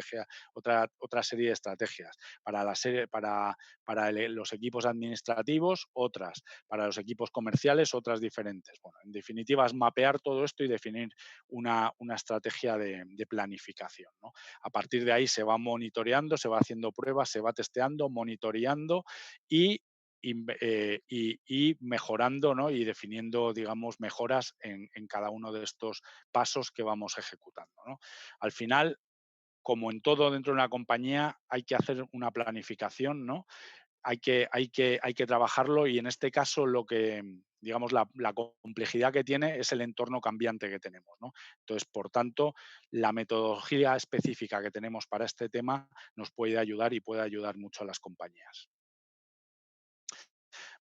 serie de estrategias. Para los equipos administrativos, otras. Para los equipos comerciales, otras diferentes. Bueno, en definitiva, es mapear todo esto y definir una estrategia de planificación, ¿no? A partir de ahí se va monitoreando, se va haciendo pruebas, se va testeando, monitoreando y y mejorando, ¿no? Y definiendo, digamos, mejoras en cada uno de estos pasos que vamos ejecutando, ¿no? Al final, como en todo dentro de una compañía, hay que hacer una planificación, ¿no? Hay que trabajarlo, y en este caso lo que, digamos, la complejidad que tiene es el entorno cambiante que tenemos, ¿no? Entonces, por tanto, la metodología específica que tenemos para este tema nos puede ayudar y puede ayudar mucho a las compañías.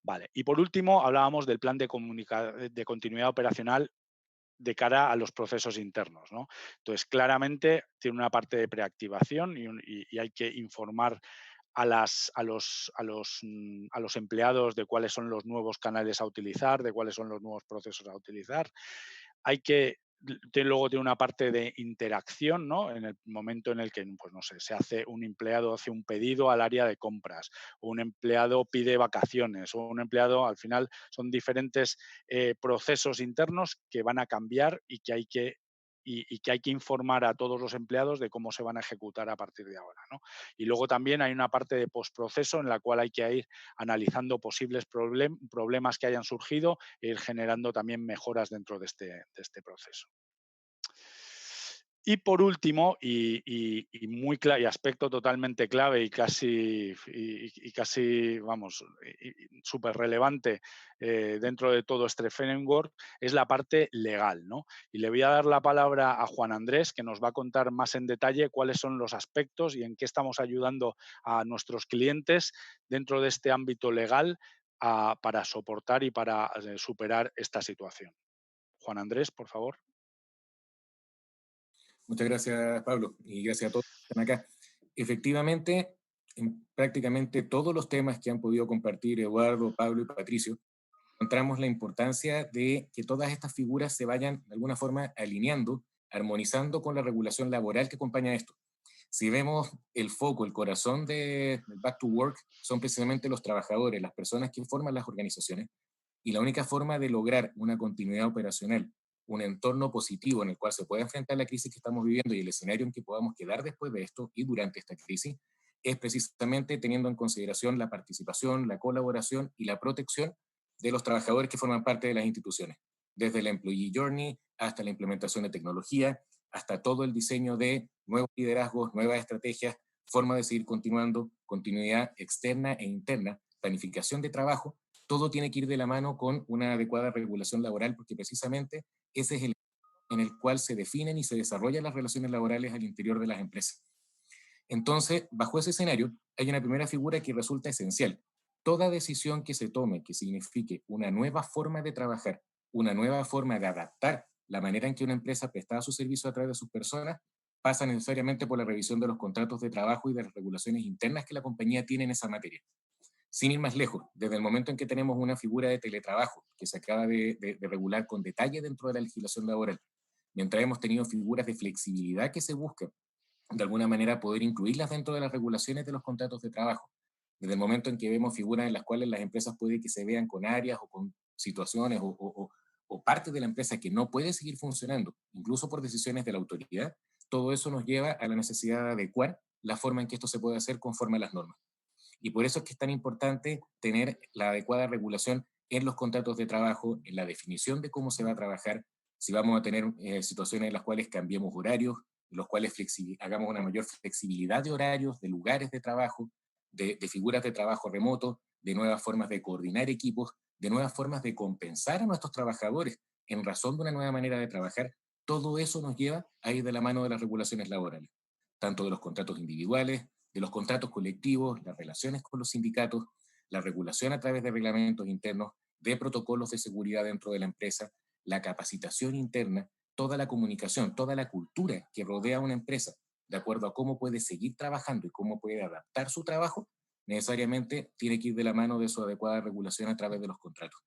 Vale, y por último, hablábamos del plan de continuidad operacional de cara a los procesos internos, ¿no? Entonces, claramente tiene una parte de preactivación y hay que informar a los empleados de cuáles son los nuevos canales a utilizar, de cuáles son los nuevos procesos a utilizar. Luego tiene una parte de interacción, ¿no? En el momento en el que, pues no sé, un empleado hace un pedido al área de compras, o un empleado pide vacaciones, o un empleado, al final, son diferentes procesos internos que van a cambiar y que hay que informar a todos los empleados de cómo se van a ejecutar a partir de ahora, ¿no? Y luego también hay una parte de postproceso en la cual hay que ir analizando posibles problemas que hayan surgido e ir generando también mejoras dentro de este proceso. Y por último, y aspecto totalmente clave y casi, vamos, súper relevante dentro de todo este framework, es la parte legal, ¿no? Y le voy a dar la palabra a Juan Andrés, que nos va a contar más en detalle cuáles son los aspectos y en qué estamos ayudando a nuestros clientes dentro de este ámbito legal para soportar y para superar esta situación. Juan Andrés, por favor. Muchas gracias, Pablo, y gracias a todos que están acá. Efectivamente, en prácticamente todos los temas que han podido compartir Eduardo, Pablo y Patricio, encontramos la importancia de que todas estas figuras se vayan de alguna forma alineando, armonizando con la regulación laboral que acompaña a esto. Si vemos el foco, el corazón del Back to Work, son precisamente los trabajadores, las personas que forman las organizaciones, y la única forma de lograr una continuidad operacional, un entorno positivo en el cual se pueda enfrentar la crisis que estamos viviendo y el escenario en que podamos quedar después de esto y durante esta crisis, es precisamente teniendo en consideración la participación, la colaboración y la protección de los trabajadores que forman parte de las instituciones, desde la Employee Journey hasta la implementación de tecnología, hasta todo el diseño de nuevos liderazgos, nuevas estrategias, forma de seguir continuando, continuidad externa e interna, planificación de trabajo. Todo tiene que ir de la mano con una adecuada regulación laboral, porque precisamente ese es el en el cual se definen y se desarrollan las relaciones laborales al interior de las empresas. Entonces, bajo ese escenario, hay una primera figura que resulta esencial. Toda decisión que se tome que signifique una nueva forma de trabajar, una nueva forma de adaptar la manera en que una empresa presta su servicio a través de sus personas, pasa necesariamente por la revisión de los contratos de trabajo y de las regulaciones internas que la compañía tiene en esa materia. Sin ir más lejos, desde el momento en que tenemos una figura de teletrabajo que se acaba de regular con detalle dentro de la legislación laboral, mientras hemos tenido figuras de flexibilidad que se buscan de alguna manera poder incluirlas dentro de las regulaciones de los contratos de trabajo, desde el momento en que vemos figuras en las cuales las empresas puede que se vean con áreas o con situaciones o parte de la empresa que no puede seguir funcionando, incluso por decisiones de la autoridad, todo eso nos lleva a la necesidad de adecuar la forma en que esto se puede hacer conforme a las normas. Y por eso es que es tan importante tener la adecuada regulación en los contratos de trabajo, en la definición de cómo se va a trabajar, si vamos a tener situaciones en las cuales cambiemos horarios, en los cuales hagamos una mayor flexibilidad de horarios, de lugares de trabajo, de figuras de trabajo remoto, de nuevas formas de coordinar equipos, de nuevas formas de compensar a nuestros trabajadores en razón de una nueva manera de trabajar. Todo eso nos lleva a ir de la mano de las regulaciones laborales, tanto de los contratos individuales, de los contratos colectivos, las relaciones con los sindicatos, la regulación a través de reglamentos internos, de protocolos de seguridad dentro de la empresa, la capacitación interna, toda la comunicación, toda la cultura que rodea a una empresa, de acuerdo a cómo puede seguir trabajando y cómo puede adaptar su trabajo, necesariamente tiene que ir de la mano de su adecuada regulación a través de los contratos.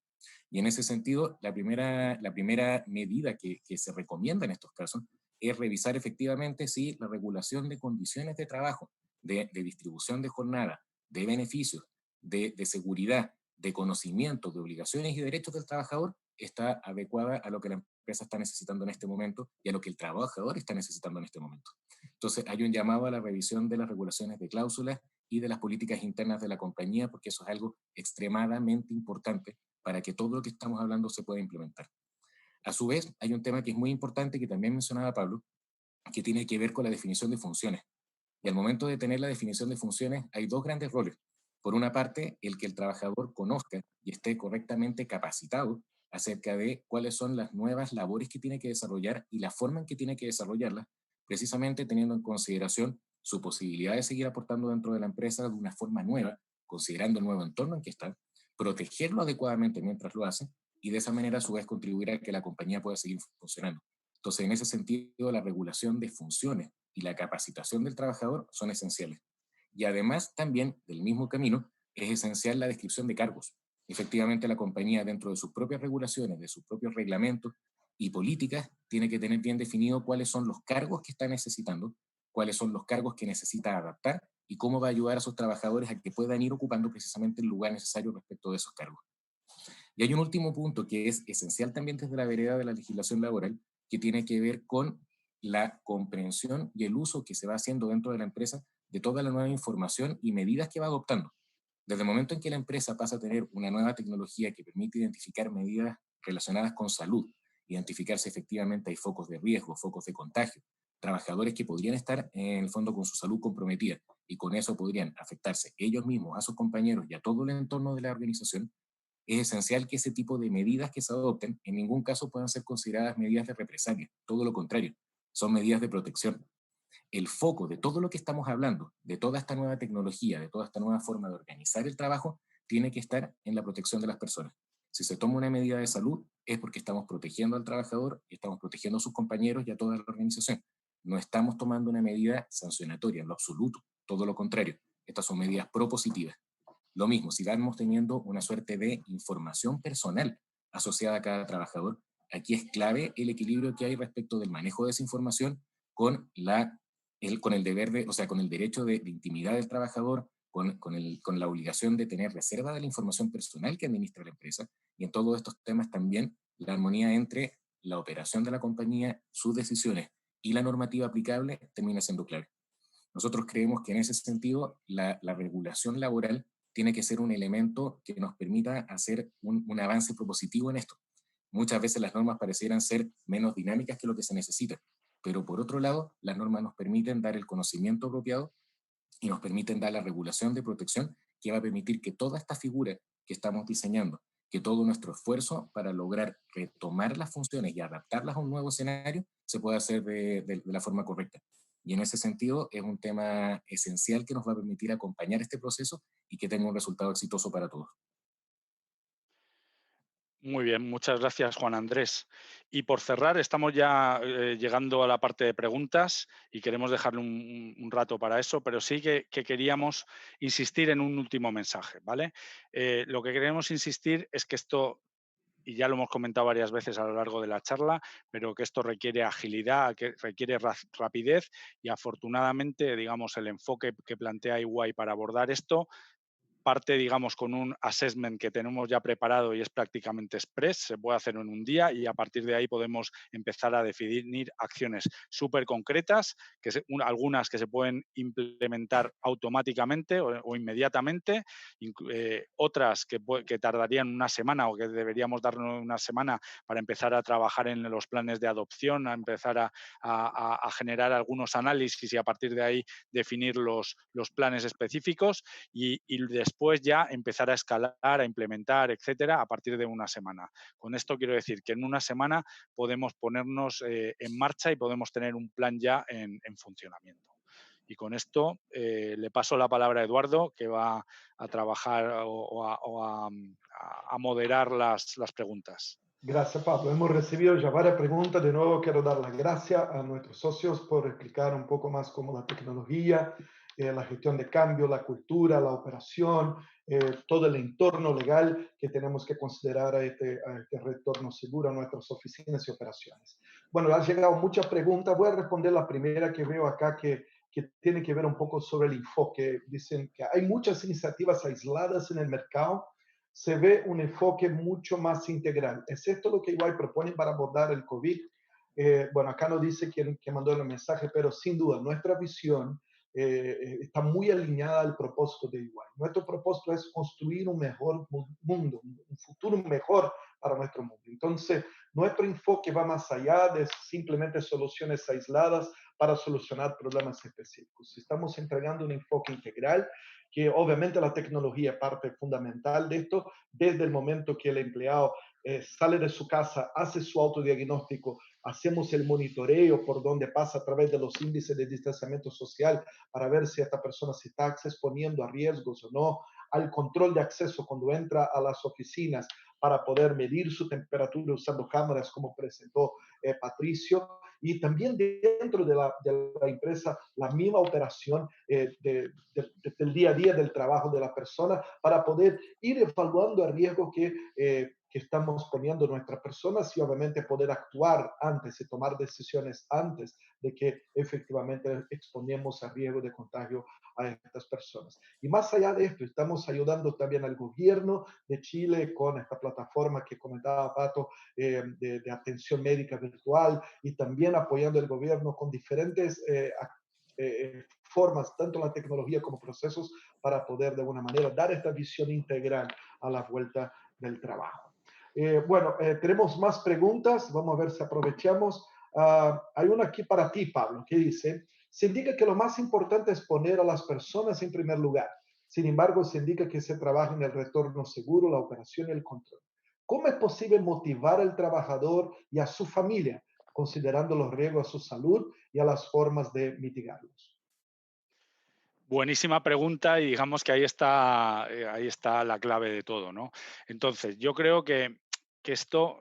Y en ese sentido, la primera medida que se recomienda en estos casos es revisar efectivamente si la regulación de condiciones de trabajo, de distribución de jornada, de beneficios, de seguridad, de conocimiento, de obligaciones y derechos del trabajador está adecuada a lo que la empresa está necesitando en este momento y a lo que el trabajador está necesitando en este momento. Entonces, hay un llamado a la revisión de las regulaciones de cláusulas y de las políticas internas de la compañía, porque eso es algo extremadamente importante para que todo lo que estamos hablando se pueda implementar. A su vez, hay un tema que es muy importante que también mencionaba Pablo, que tiene que ver con la definición de funciones. Y al momento de tener la definición de funciones, hay dos grandes roles. Por una parte, el que el trabajador conozca y esté correctamente capacitado acerca de cuáles son las nuevas labores que tiene que desarrollar y la forma en que tiene que desarrollarlas, precisamente teniendo en consideración su posibilidad de seguir aportando dentro de la empresa de una forma nueva, considerando el nuevo entorno en que está, protegerlo adecuadamente mientras lo hace y de esa manera a su vez contribuir a que la compañía pueda seguir funcionando. Entonces, en ese sentido, la regulación de funciones y la capacitación del trabajador son esenciales. Y además, también, del mismo camino, es esencial la descripción de cargos. Efectivamente, la compañía, dentro de sus propias regulaciones, de sus propios reglamentos y políticas, tiene que tener bien definido cuáles son los cargos que está necesitando, cuáles son los cargos que necesita adaptar y cómo va a ayudar a sus trabajadores a que puedan ir ocupando precisamente el lugar necesario respecto de esos cargos. Y hay un último punto que es esencial también desde la vereda de la legislación laboral, que tiene que ver con la comprensión y el uso que se va haciendo dentro de la empresa de toda la nueva información y medidas que va adoptando. Desde el momento en que la empresa pasa a tener una nueva tecnología que permite identificar medidas relacionadas con salud, identificar si efectivamente hay focos de riesgo, focos de contagio, trabajadores que podrían estar en el fondo con su salud comprometida y con eso podrían afectarse ellos mismos, a sus compañeros y a todo el entorno de la organización, es esencial que ese tipo de medidas que se adopten en ningún caso puedan ser consideradas medidas de represalia, todo lo contrario, son medidas de protección. El foco de todo lo que estamos hablando, de toda esta nueva tecnología, de toda esta nueva forma de organizar el trabajo, tiene que estar en la protección de las personas. Si se toma una medida de salud, es porque estamos protegiendo al trabajador, estamos protegiendo a sus compañeros y a toda la organización. No estamos tomando una medida sancionatoria en lo absoluto, todo lo contrario. Estas son medidas propositivas. Lo mismo, si vamos teniendo una suerte de información personal asociada a cada trabajador, aquí es clave el equilibrio que hay respecto del manejo de esa información con con el deber de, o sea, con el derecho de intimidad del trabajador, con la obligación de tener reserva de la información personal que administra la empresa, y en todos estos temas también la armonía entre la operación de la compañía, sus decisiones y la normativa aplicable termina siendo clave. Nosotros creemos que en ese sentido la regulación laboral tiene que ser un elemento que nos permita hacer un avance propositivo en esto. Muchas veces las normas parecieran ser menos dinámicas que lo que se necesita, pero por otro lado, las normas nos permiten dar el conocimiento apropiado y nos permiten dar la regulación de protección que va a permitir que toda esta figura que estamos diseñando, que todo nuestro esfuerzo para lograr retomar las funciones y adaptarlas a un nuevo escenario, se pueda hacer de la forma correcta. Y en ese sentido es un tema esencial que nos va a permitir acompañar este proceso y que tenga un resultado exitoso para todos. Muy bien, muchas gracias, Juan Andrés. Y por cerrar, estamos ya llegando a la parte de preguntas y queremos dejarle un rato para eso, pero sí que queríamos insistir en un último mensaje, ¿vale? Lo que queremos insistir es que esto, y ya lo hemos comentado varias veces a lo largo de la charla, pero que esto requiere agilidad, que requiere rapidez y afortunadamente, digamos, el enfoque que plantea EY para abordar esto parte, digamos, con un assessment que tenemos ya preparado y es prácticamente express, se puede hacer en un día y a partir de ahí podemos empezar a definir acciones súper concretas, algunas que se pueden implementar automáticamente o inmediatamente, otras que tardarían una semana o que deberíamos darnos una semana para empezar a trabajar en los planes de adopción, a empezar a generar algunos análisis y a partir de ahí definir los planes específicos y después ya empezar a escalar, a implementar, etcétera, a partir de una semana. Con esto quiero decir que en una semana podemos ponernos en marcha y podemos tener un plan ya en funcionamiento. Y con esto le paso la palabra a Eduardo, que va a trabajar o a moderar las preguntas. Gracias, Pablo. Hemos recibido ya varias preguntas. De nuevo, quiero dar las gracias a nuestros socios por explicar un poco más cómo la tecnología, la gestión de cambio, la cultura, la operación, todo el entorno legal que tenemos que considerar a este retorno seguro a nuestras oficinas y operaciones. Bueno, han llegado muchas preguntas. Voy a responder la primera que veo acá que tiene que ver un poco sobre el enfoque. Dicen que hay muchas iniciativas aisladas en el mercado. Se ve un enfoque mucho más integral. ¿Es esto lo que EY propone para abordar el COVID? Bueno, acá no dice quién mandó el mensaje, pero sin duda nuestra visión está muy alineada al propósito de EY. Nuestro propósito es construir un mejor mundo, un futuro mejor para nuestro mundo. Entonces, nuestro enfoque va más allá de simplemente soluciones aisladas para solucionar problemas específicos. Estamos entregando un enfoque integral, que obviamente la tecnología es parte fundamental de esto, desde el momento que el empleado sale de su casa, hace su autodiagnóstico, hacemos el monitoreo por donde pasa a través de los índices de distanciamiento social para ver si esta persona se está exponiendo a riesgos o no, al control de acceso cuando entra a las oficinas para poder medir su temperatura usando cámaras como presentó Patricio, y también dentro de la empresa la misma operación del día a día del trabajo de la persona para poder ir evaluando el riesgo que estamos poniendo nuestras personas y obviamente poder actuar antes y tomar decisiones antes de que efectivamente exponemos a riesgo de contagio a estas personas. Y más allá de esto, estamos ayudando también al gobierno de Chile con esta plataforma que comentaba Pato de atención médica virtual y también apoyando al gobierno con diferentes formas, tanto la tecnología como procesos, para poder de alguna manera dar esta visión integral a la vuelta del trabajo. Bueno, tenemos más preguntas, vamos a ver si aprovechamos. Hay una aquí para ti, Pablo, que dice, se indica que lo más importante es poner a las personas en primer lugar. Sin embargo, se indica que se trabaja en el retorno seguro, la operación y el control. ¿Cómo es posible motivar al trabajador y a su familia, considerando los riesgos a su salud y a las formas de mitigarlos? Buenísima pregunta y digamos que ahí está la clave de todo, ¿no? Entonces, yo creo que esto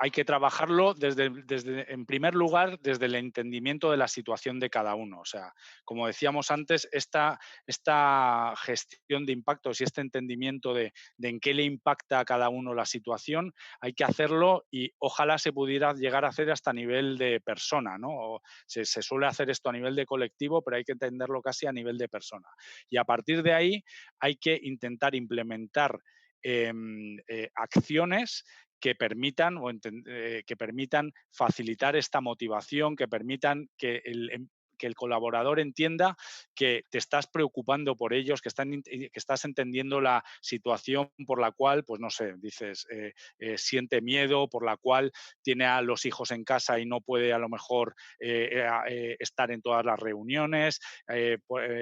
hay que trabajarlo en primer lugar, desde el entendimiento de la situación de cada uno. O sea, como decíamos antes, esta gestión de impactos y este entendimiento de en qué le impacta a cada uno la situación, hay que hacerlo y ojalá se pudiera llegar a hacer hasta a nivel de persona, ¿no? O se suele hacer esto a nivel de colectivo, pero hay que entenderlo casi a nivel de persona. Y a partir de ahí hay que intentar implementar acciones que permitan, que permitan facilitar esta motivación, que permitan que el colaborador entienda que te estás preocupando por ellos, que estás entendiendo la situación por la cual, pues no sé, dices, siente miedo, por la cual tiene a los hijos en casa y no puede a lo mejor estar en todas las reuniones,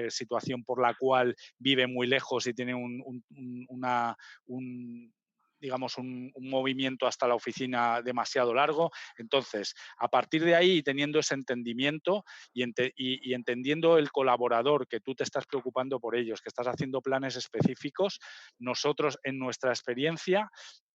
situación por la cual vive muy lejos y tiene digamos, un movimiento hasta la oficina demasiado largo. Entonces, a partir de ahí, teniendo ese entendimiento y entendiendo el colaborador, que tú te estás preocupando por ellos, que estás haciendo planes específicos, nosotros, en nuestra experiencia,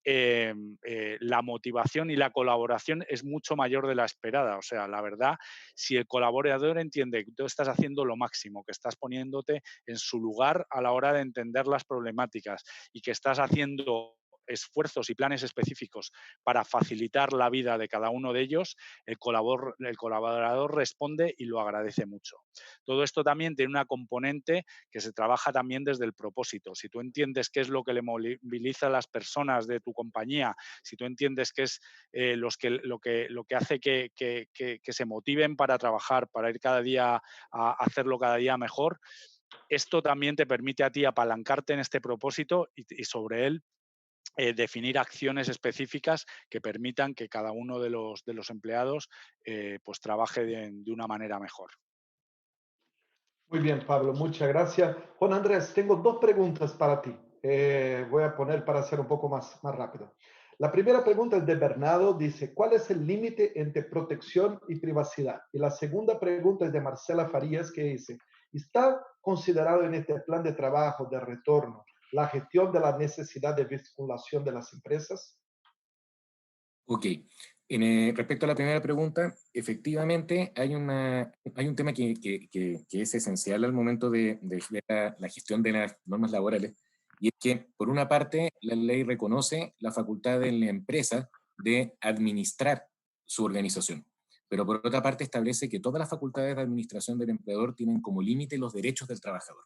la motivación y la colaboración es mucho mayor de la esperada. O sea, la verdad, si el colaborador entiende que tú estás haciendo lo máximo, que estás poniéndote en su lugar a la hora de entender las problemáticas y que estás haciendo esfuerzos y planes específicos para facilitar la vida de cada uno de ellos, el colaborador responde y lo agradece mucho. Todo esto también tiene una componente que se trabaja también desde el propósito. Si tú entiendes qué es lo que le moviliza a las personas de tu compañía, si tú entiendes qué es lo que hace que se motiven para trabajar, para ir cada día a hacerlo cada día mejor, esto también te permite a ti apalancarte en este propósito y sobre él definir acciones específicas que permitan que cada uno de los empleados pues trabaje de una manera mejor. Muy bien, Pablo, muchas gracias. Juan Andrés, tengo dos preguntas para ti. Voy a poner para hacer un poco más rápido. La primera pregunta es de Bernardo, dice, ¿cuál es el límite entre protección y privacidad? Y la segunda pregunta es de Marcela Farías, que dice, ¿está considerado en este plan de trabajo de retorno la gestión de la necesidad de vinculación de las empresas? Ok. Respecto a la primera pregunta, efectivamente hay un tema que es esencial al momento de la gestión de las normas laborales, y es que, por una parte, la ley reconoce la facultad de la empresa de administrar su organización, pero por otra parte establece que todas las facultades de administración del empleador tienen como límite los derechos del trabajador.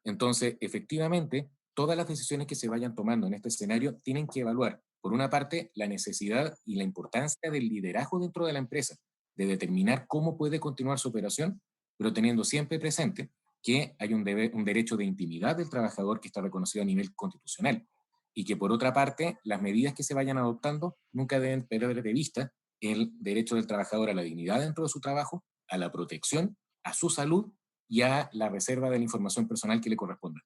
Entonces, efectivamente, todas las decisiones que se vayan tomando en este escenario tienen que evaluar, por una parte, la necesidad y la importancia del liderazgo dentro de la empresa, de determinar cómo puede continuar su operación, pero teniendo siempre presente que hay un derecho de intimidad del trabajador que está reconocido a nivel constitucional y que por otra parte las medidas que se vayan adoptando nunca deben perder de vista el derecho del trabajador a la dignidad dentro de su trabajo, a la protección, a su salud y a la reserva de la información personal que le corresponda.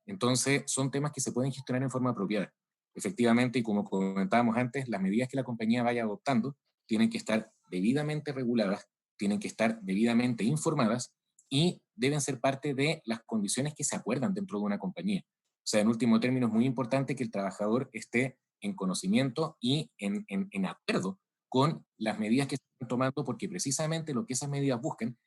Entonces, son temas que se pueden gestionar en forma apropiada. Efectivamente, y como comentábamos antes, las medidas que la compañía vaya adoptando tienen que estar debidamente reguladas, tienen que estar debidamente informadas y deben ser parte de las condiciones que se acuerdan dentro de una compañía. O sea, en último término, es muy importante que el trabajador esté en conocimiento y en acuerdo con las medidas que se están tomando, porque precisamente lo que esas medidas buscan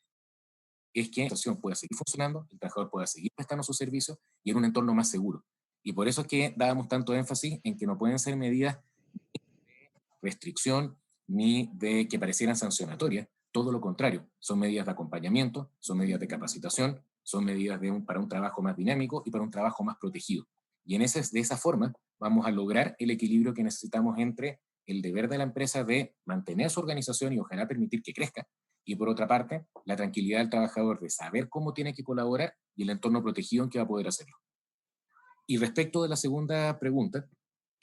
es que la organización pueda seguir funcionando, el trabajador pueda seguir prestando sus servicios y en un entorno más seguro. Y por eso es que dábamos tanto énfasis en que no pueden ser medidas de restricción ni de que parecieran sancionatorias, todo lo contrario, son medidas de acompañamiento, son medidas de capacitación, son medidas para un trabajo más dinámico y para un trabajo más protegido. Y de esa forma vamos a lograr el equilibrio que necesitamos entre el deber de la empresa de mantener su organización y ojalá permitir que crezca, y por otra parte, la tranquilidad del trabajador de saber cómo tiene que colaborar y el entorno protegido en que va a poder hacerlo. Y respecto de la segunda pregunta,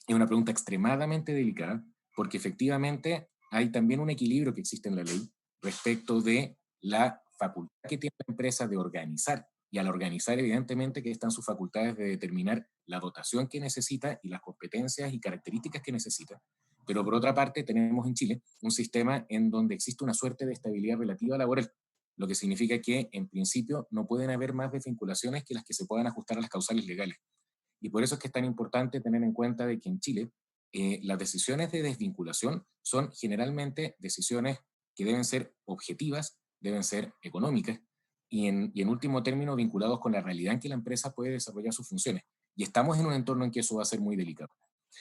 es una pregunta extremadamente delicada, porque efectivamente hay también un equilibrio que existe en la ley respecto de la facultad que tiene la empresa de organizar, y al organizar evidentemente que están sus facultades de determinar la dotación que necesita y las competencias y características que necesita. Pero por otra parte tenemos en Chile un sistema en donde existe una suerte de estabilidad relativa laboral, lo que significa que en principio no pueden haber más desvinculaciones que las que se puedan ajustar a las causales legales. Y por eso es que es tan importante tener en cuenta de que en Chile las decisiones de desvinculación son generalmente decisiones que deben ser objetivas, deben ser económicas y en último término vinculados con la realidad en que la empresa puede desarrollar sus funciones. Y estamos en un entorno en que eso va a ser muy delicado.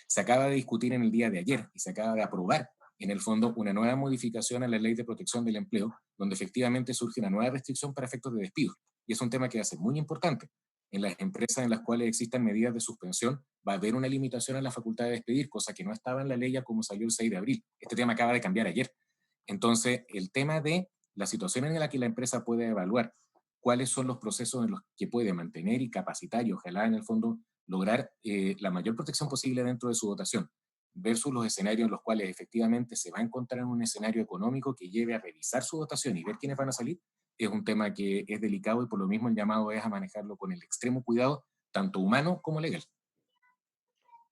Se acaba de discutir en el día de ayer y se acaba de aprobar en el fondo una nueva modificación a la ley de protección del empleo, donde efectivamente surge una nueva restricción para efectos de despido. Y es un tema que va a ser muy importante. En las empresas en las cuales existan medidas de suspensión, va a haber una limitación a la facultad de despedir, cosa que no estaba en la ley ya como salió el 6 de abril. Este tema acaba de cambiar ayer. Entonces, el tema de la situación en la que la empresa puede evaluar cuáles son los procesos en los que puede mantener y capacitar y ojalá en el fondo lograr la mayor protección posible dentro de su dotación, versus los escenarios en los cuales efectivamente se va a encontrar en un escenario económico que lleve a revisar su dotación y ver quiénes van a salir, es un tema que es delicado y por lo mismo el llamado es a manejarlo con el extremo cuidado, tanto humano como legal.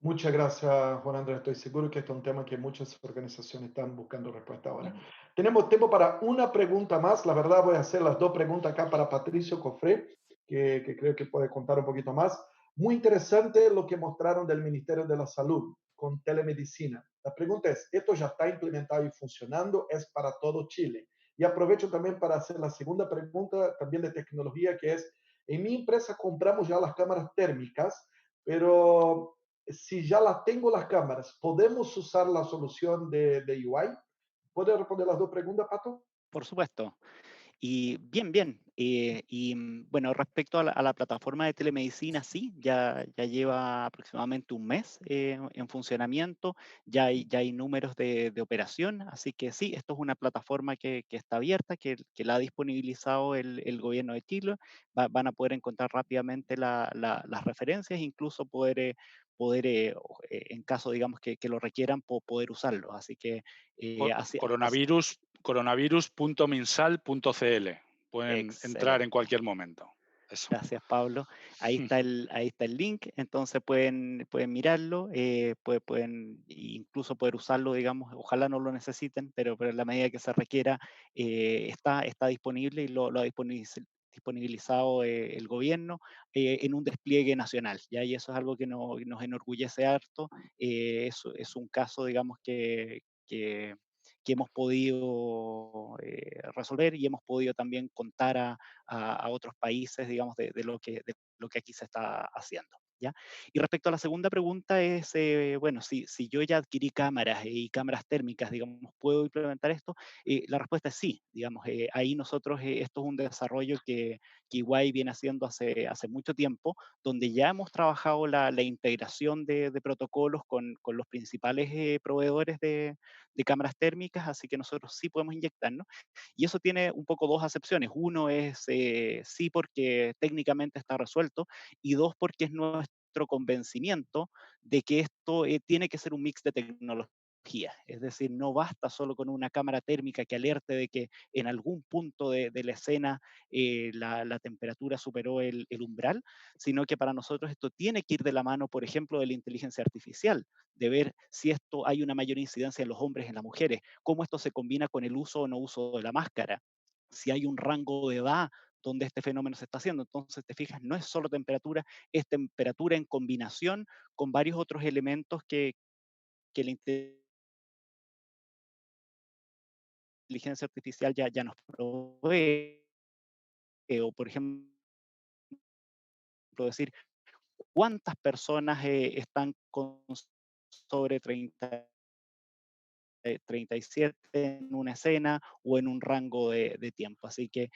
Muchas gracias, Juan Andrés. Estoy seguro que este es un tema que muchas organizaciones están buscando respuesta ahora. Tenemos tiempo para una pregunta más. La verdad, voy a hacer las dos preguntas acá para Patricio Cofré, que creo que puede contar un poquito más. Muy interesante lo que mostraron del Ministerio de la Salud con telemedicina. La pregunta es, ¿esto ya está implementado y funcionando? ¿Es para todo Chile? Y aprovecho también para hacer la segunda pregunta, también de tecnología, que es, en mi empresa compramos ya las cámaras térmicas, pero si ya las tengo las cámaras, ¿podemos usar la solución de UI? ¿Puede responder las dos preguntas, Pato? Por supuesto. Y bien. Bueno, respecto a la plataforma de telemedicina, sí, ya lleva aproximadamente un mes en funcionamiento, ya hay números de operación, así que sí, esto es una plataforma que está abierta, que la ha disponibilizado el gobierno de Chile. Van a poder encontrar rápidamente las referencias, incluso en caso, digamos, que lo requieran, poder usarlo. Así que Coronavirus.minsal.cl. Pueden entrar en excelente. cualquier momento. Eso. Gracias, Pablo. Ahí está el link, entonces pueden mirarlo, pueden incluso poder usarlo, digamos, ojalá no lo necesiten, pero en la medida que se requiera, está disponible y lo ha disponibilizado el gobierno en un despliegue nacional, ¿ya? Y eso es algo que nos enorgullece harto. Es un caso, digamos, que hemos podido resolver y hemos podido también contar a otros países, digamos, de lo que aquí se está haciendo. ¿ya? Y respecto a la segunda pregunta es, bueno, si yo ya adquirí cámaras y cámaras térmicas, digamos, ¿puedo implementar esto? La respuesta es sí, digamos, ahí nosotros, esto es un desarrollo que Iguay viene haciendo hace mucho tiempo, donde ya hemos trabajado la integración de protocolos con los principales proveedores de cámaras térmicas, así que nosotros sí podemos inyectarnos. Y eso tiene un poco dos acepciones. Uno es sí porque técnicamente está resuelto y dos porque es nuestro convencimiento de que esto tiene que ser un mix de tecnología. Es decir, no basta solo con una cámara térmica que alerte de que en algún punto de la escena la temperatura superó el umbral, sino que para nosotros esto tiene que ir de la mano, por ejemplo, de la inteligencia artificial, de ver si esto hay una mayor incidencia en los hombres, en las mujeres, cómo esto se combina con el uso o no uso de la máscara, si hay un rango de edad donde este fenómeno se está haciendo. Entonces, te fijas, no es solo temperatura, es temperatura en combinación con varios otros elementos que la inteligencia artificial ya nos provee, o por ejemplo, decir cuántas personas están con sobre 37 en una escena o en un rango de tiempo. Así que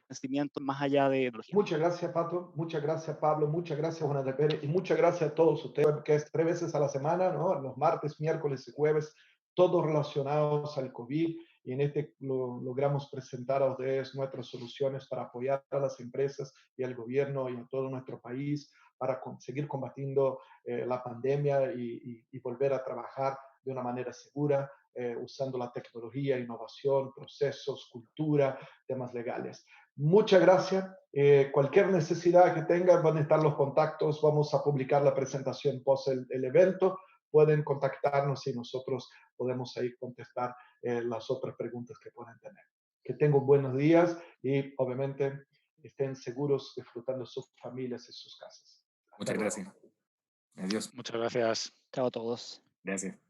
conocimiento más allá de tecnología. Muchas gracias, Pato. Muchas gracias, Pablo. Muchas gracias, Juan Andrés Pérez. Y muchas gracias a todos ustedes, que es 3 veces a la semana, ¿no? Los martes, miércoles y jueves, todos relacionados al COVID. Y en este logramos presentar a ustedes nuestras soluciones para apoyar a las empresas y al gobierno y a todo nuestro país para seguir combatiendo la pandemia y volver a trabajar de una manera segura, usando la tecnología, innovación, procesos, cultura, temas legales. Muchas gracias. Cualquier necesidad que tengan, van a estar los contactos. Vamos a publicar la presentación post el evento. Pueden contactarnos y nosotros podemos ahí contestar las otras preguntas que puedan tener. Que tengan buenos días y obviamente estén seguros disfrutando sus familias y sus casas. Muchas gracias. Adiós. Muchas gracias. Chao a todos. Gracias.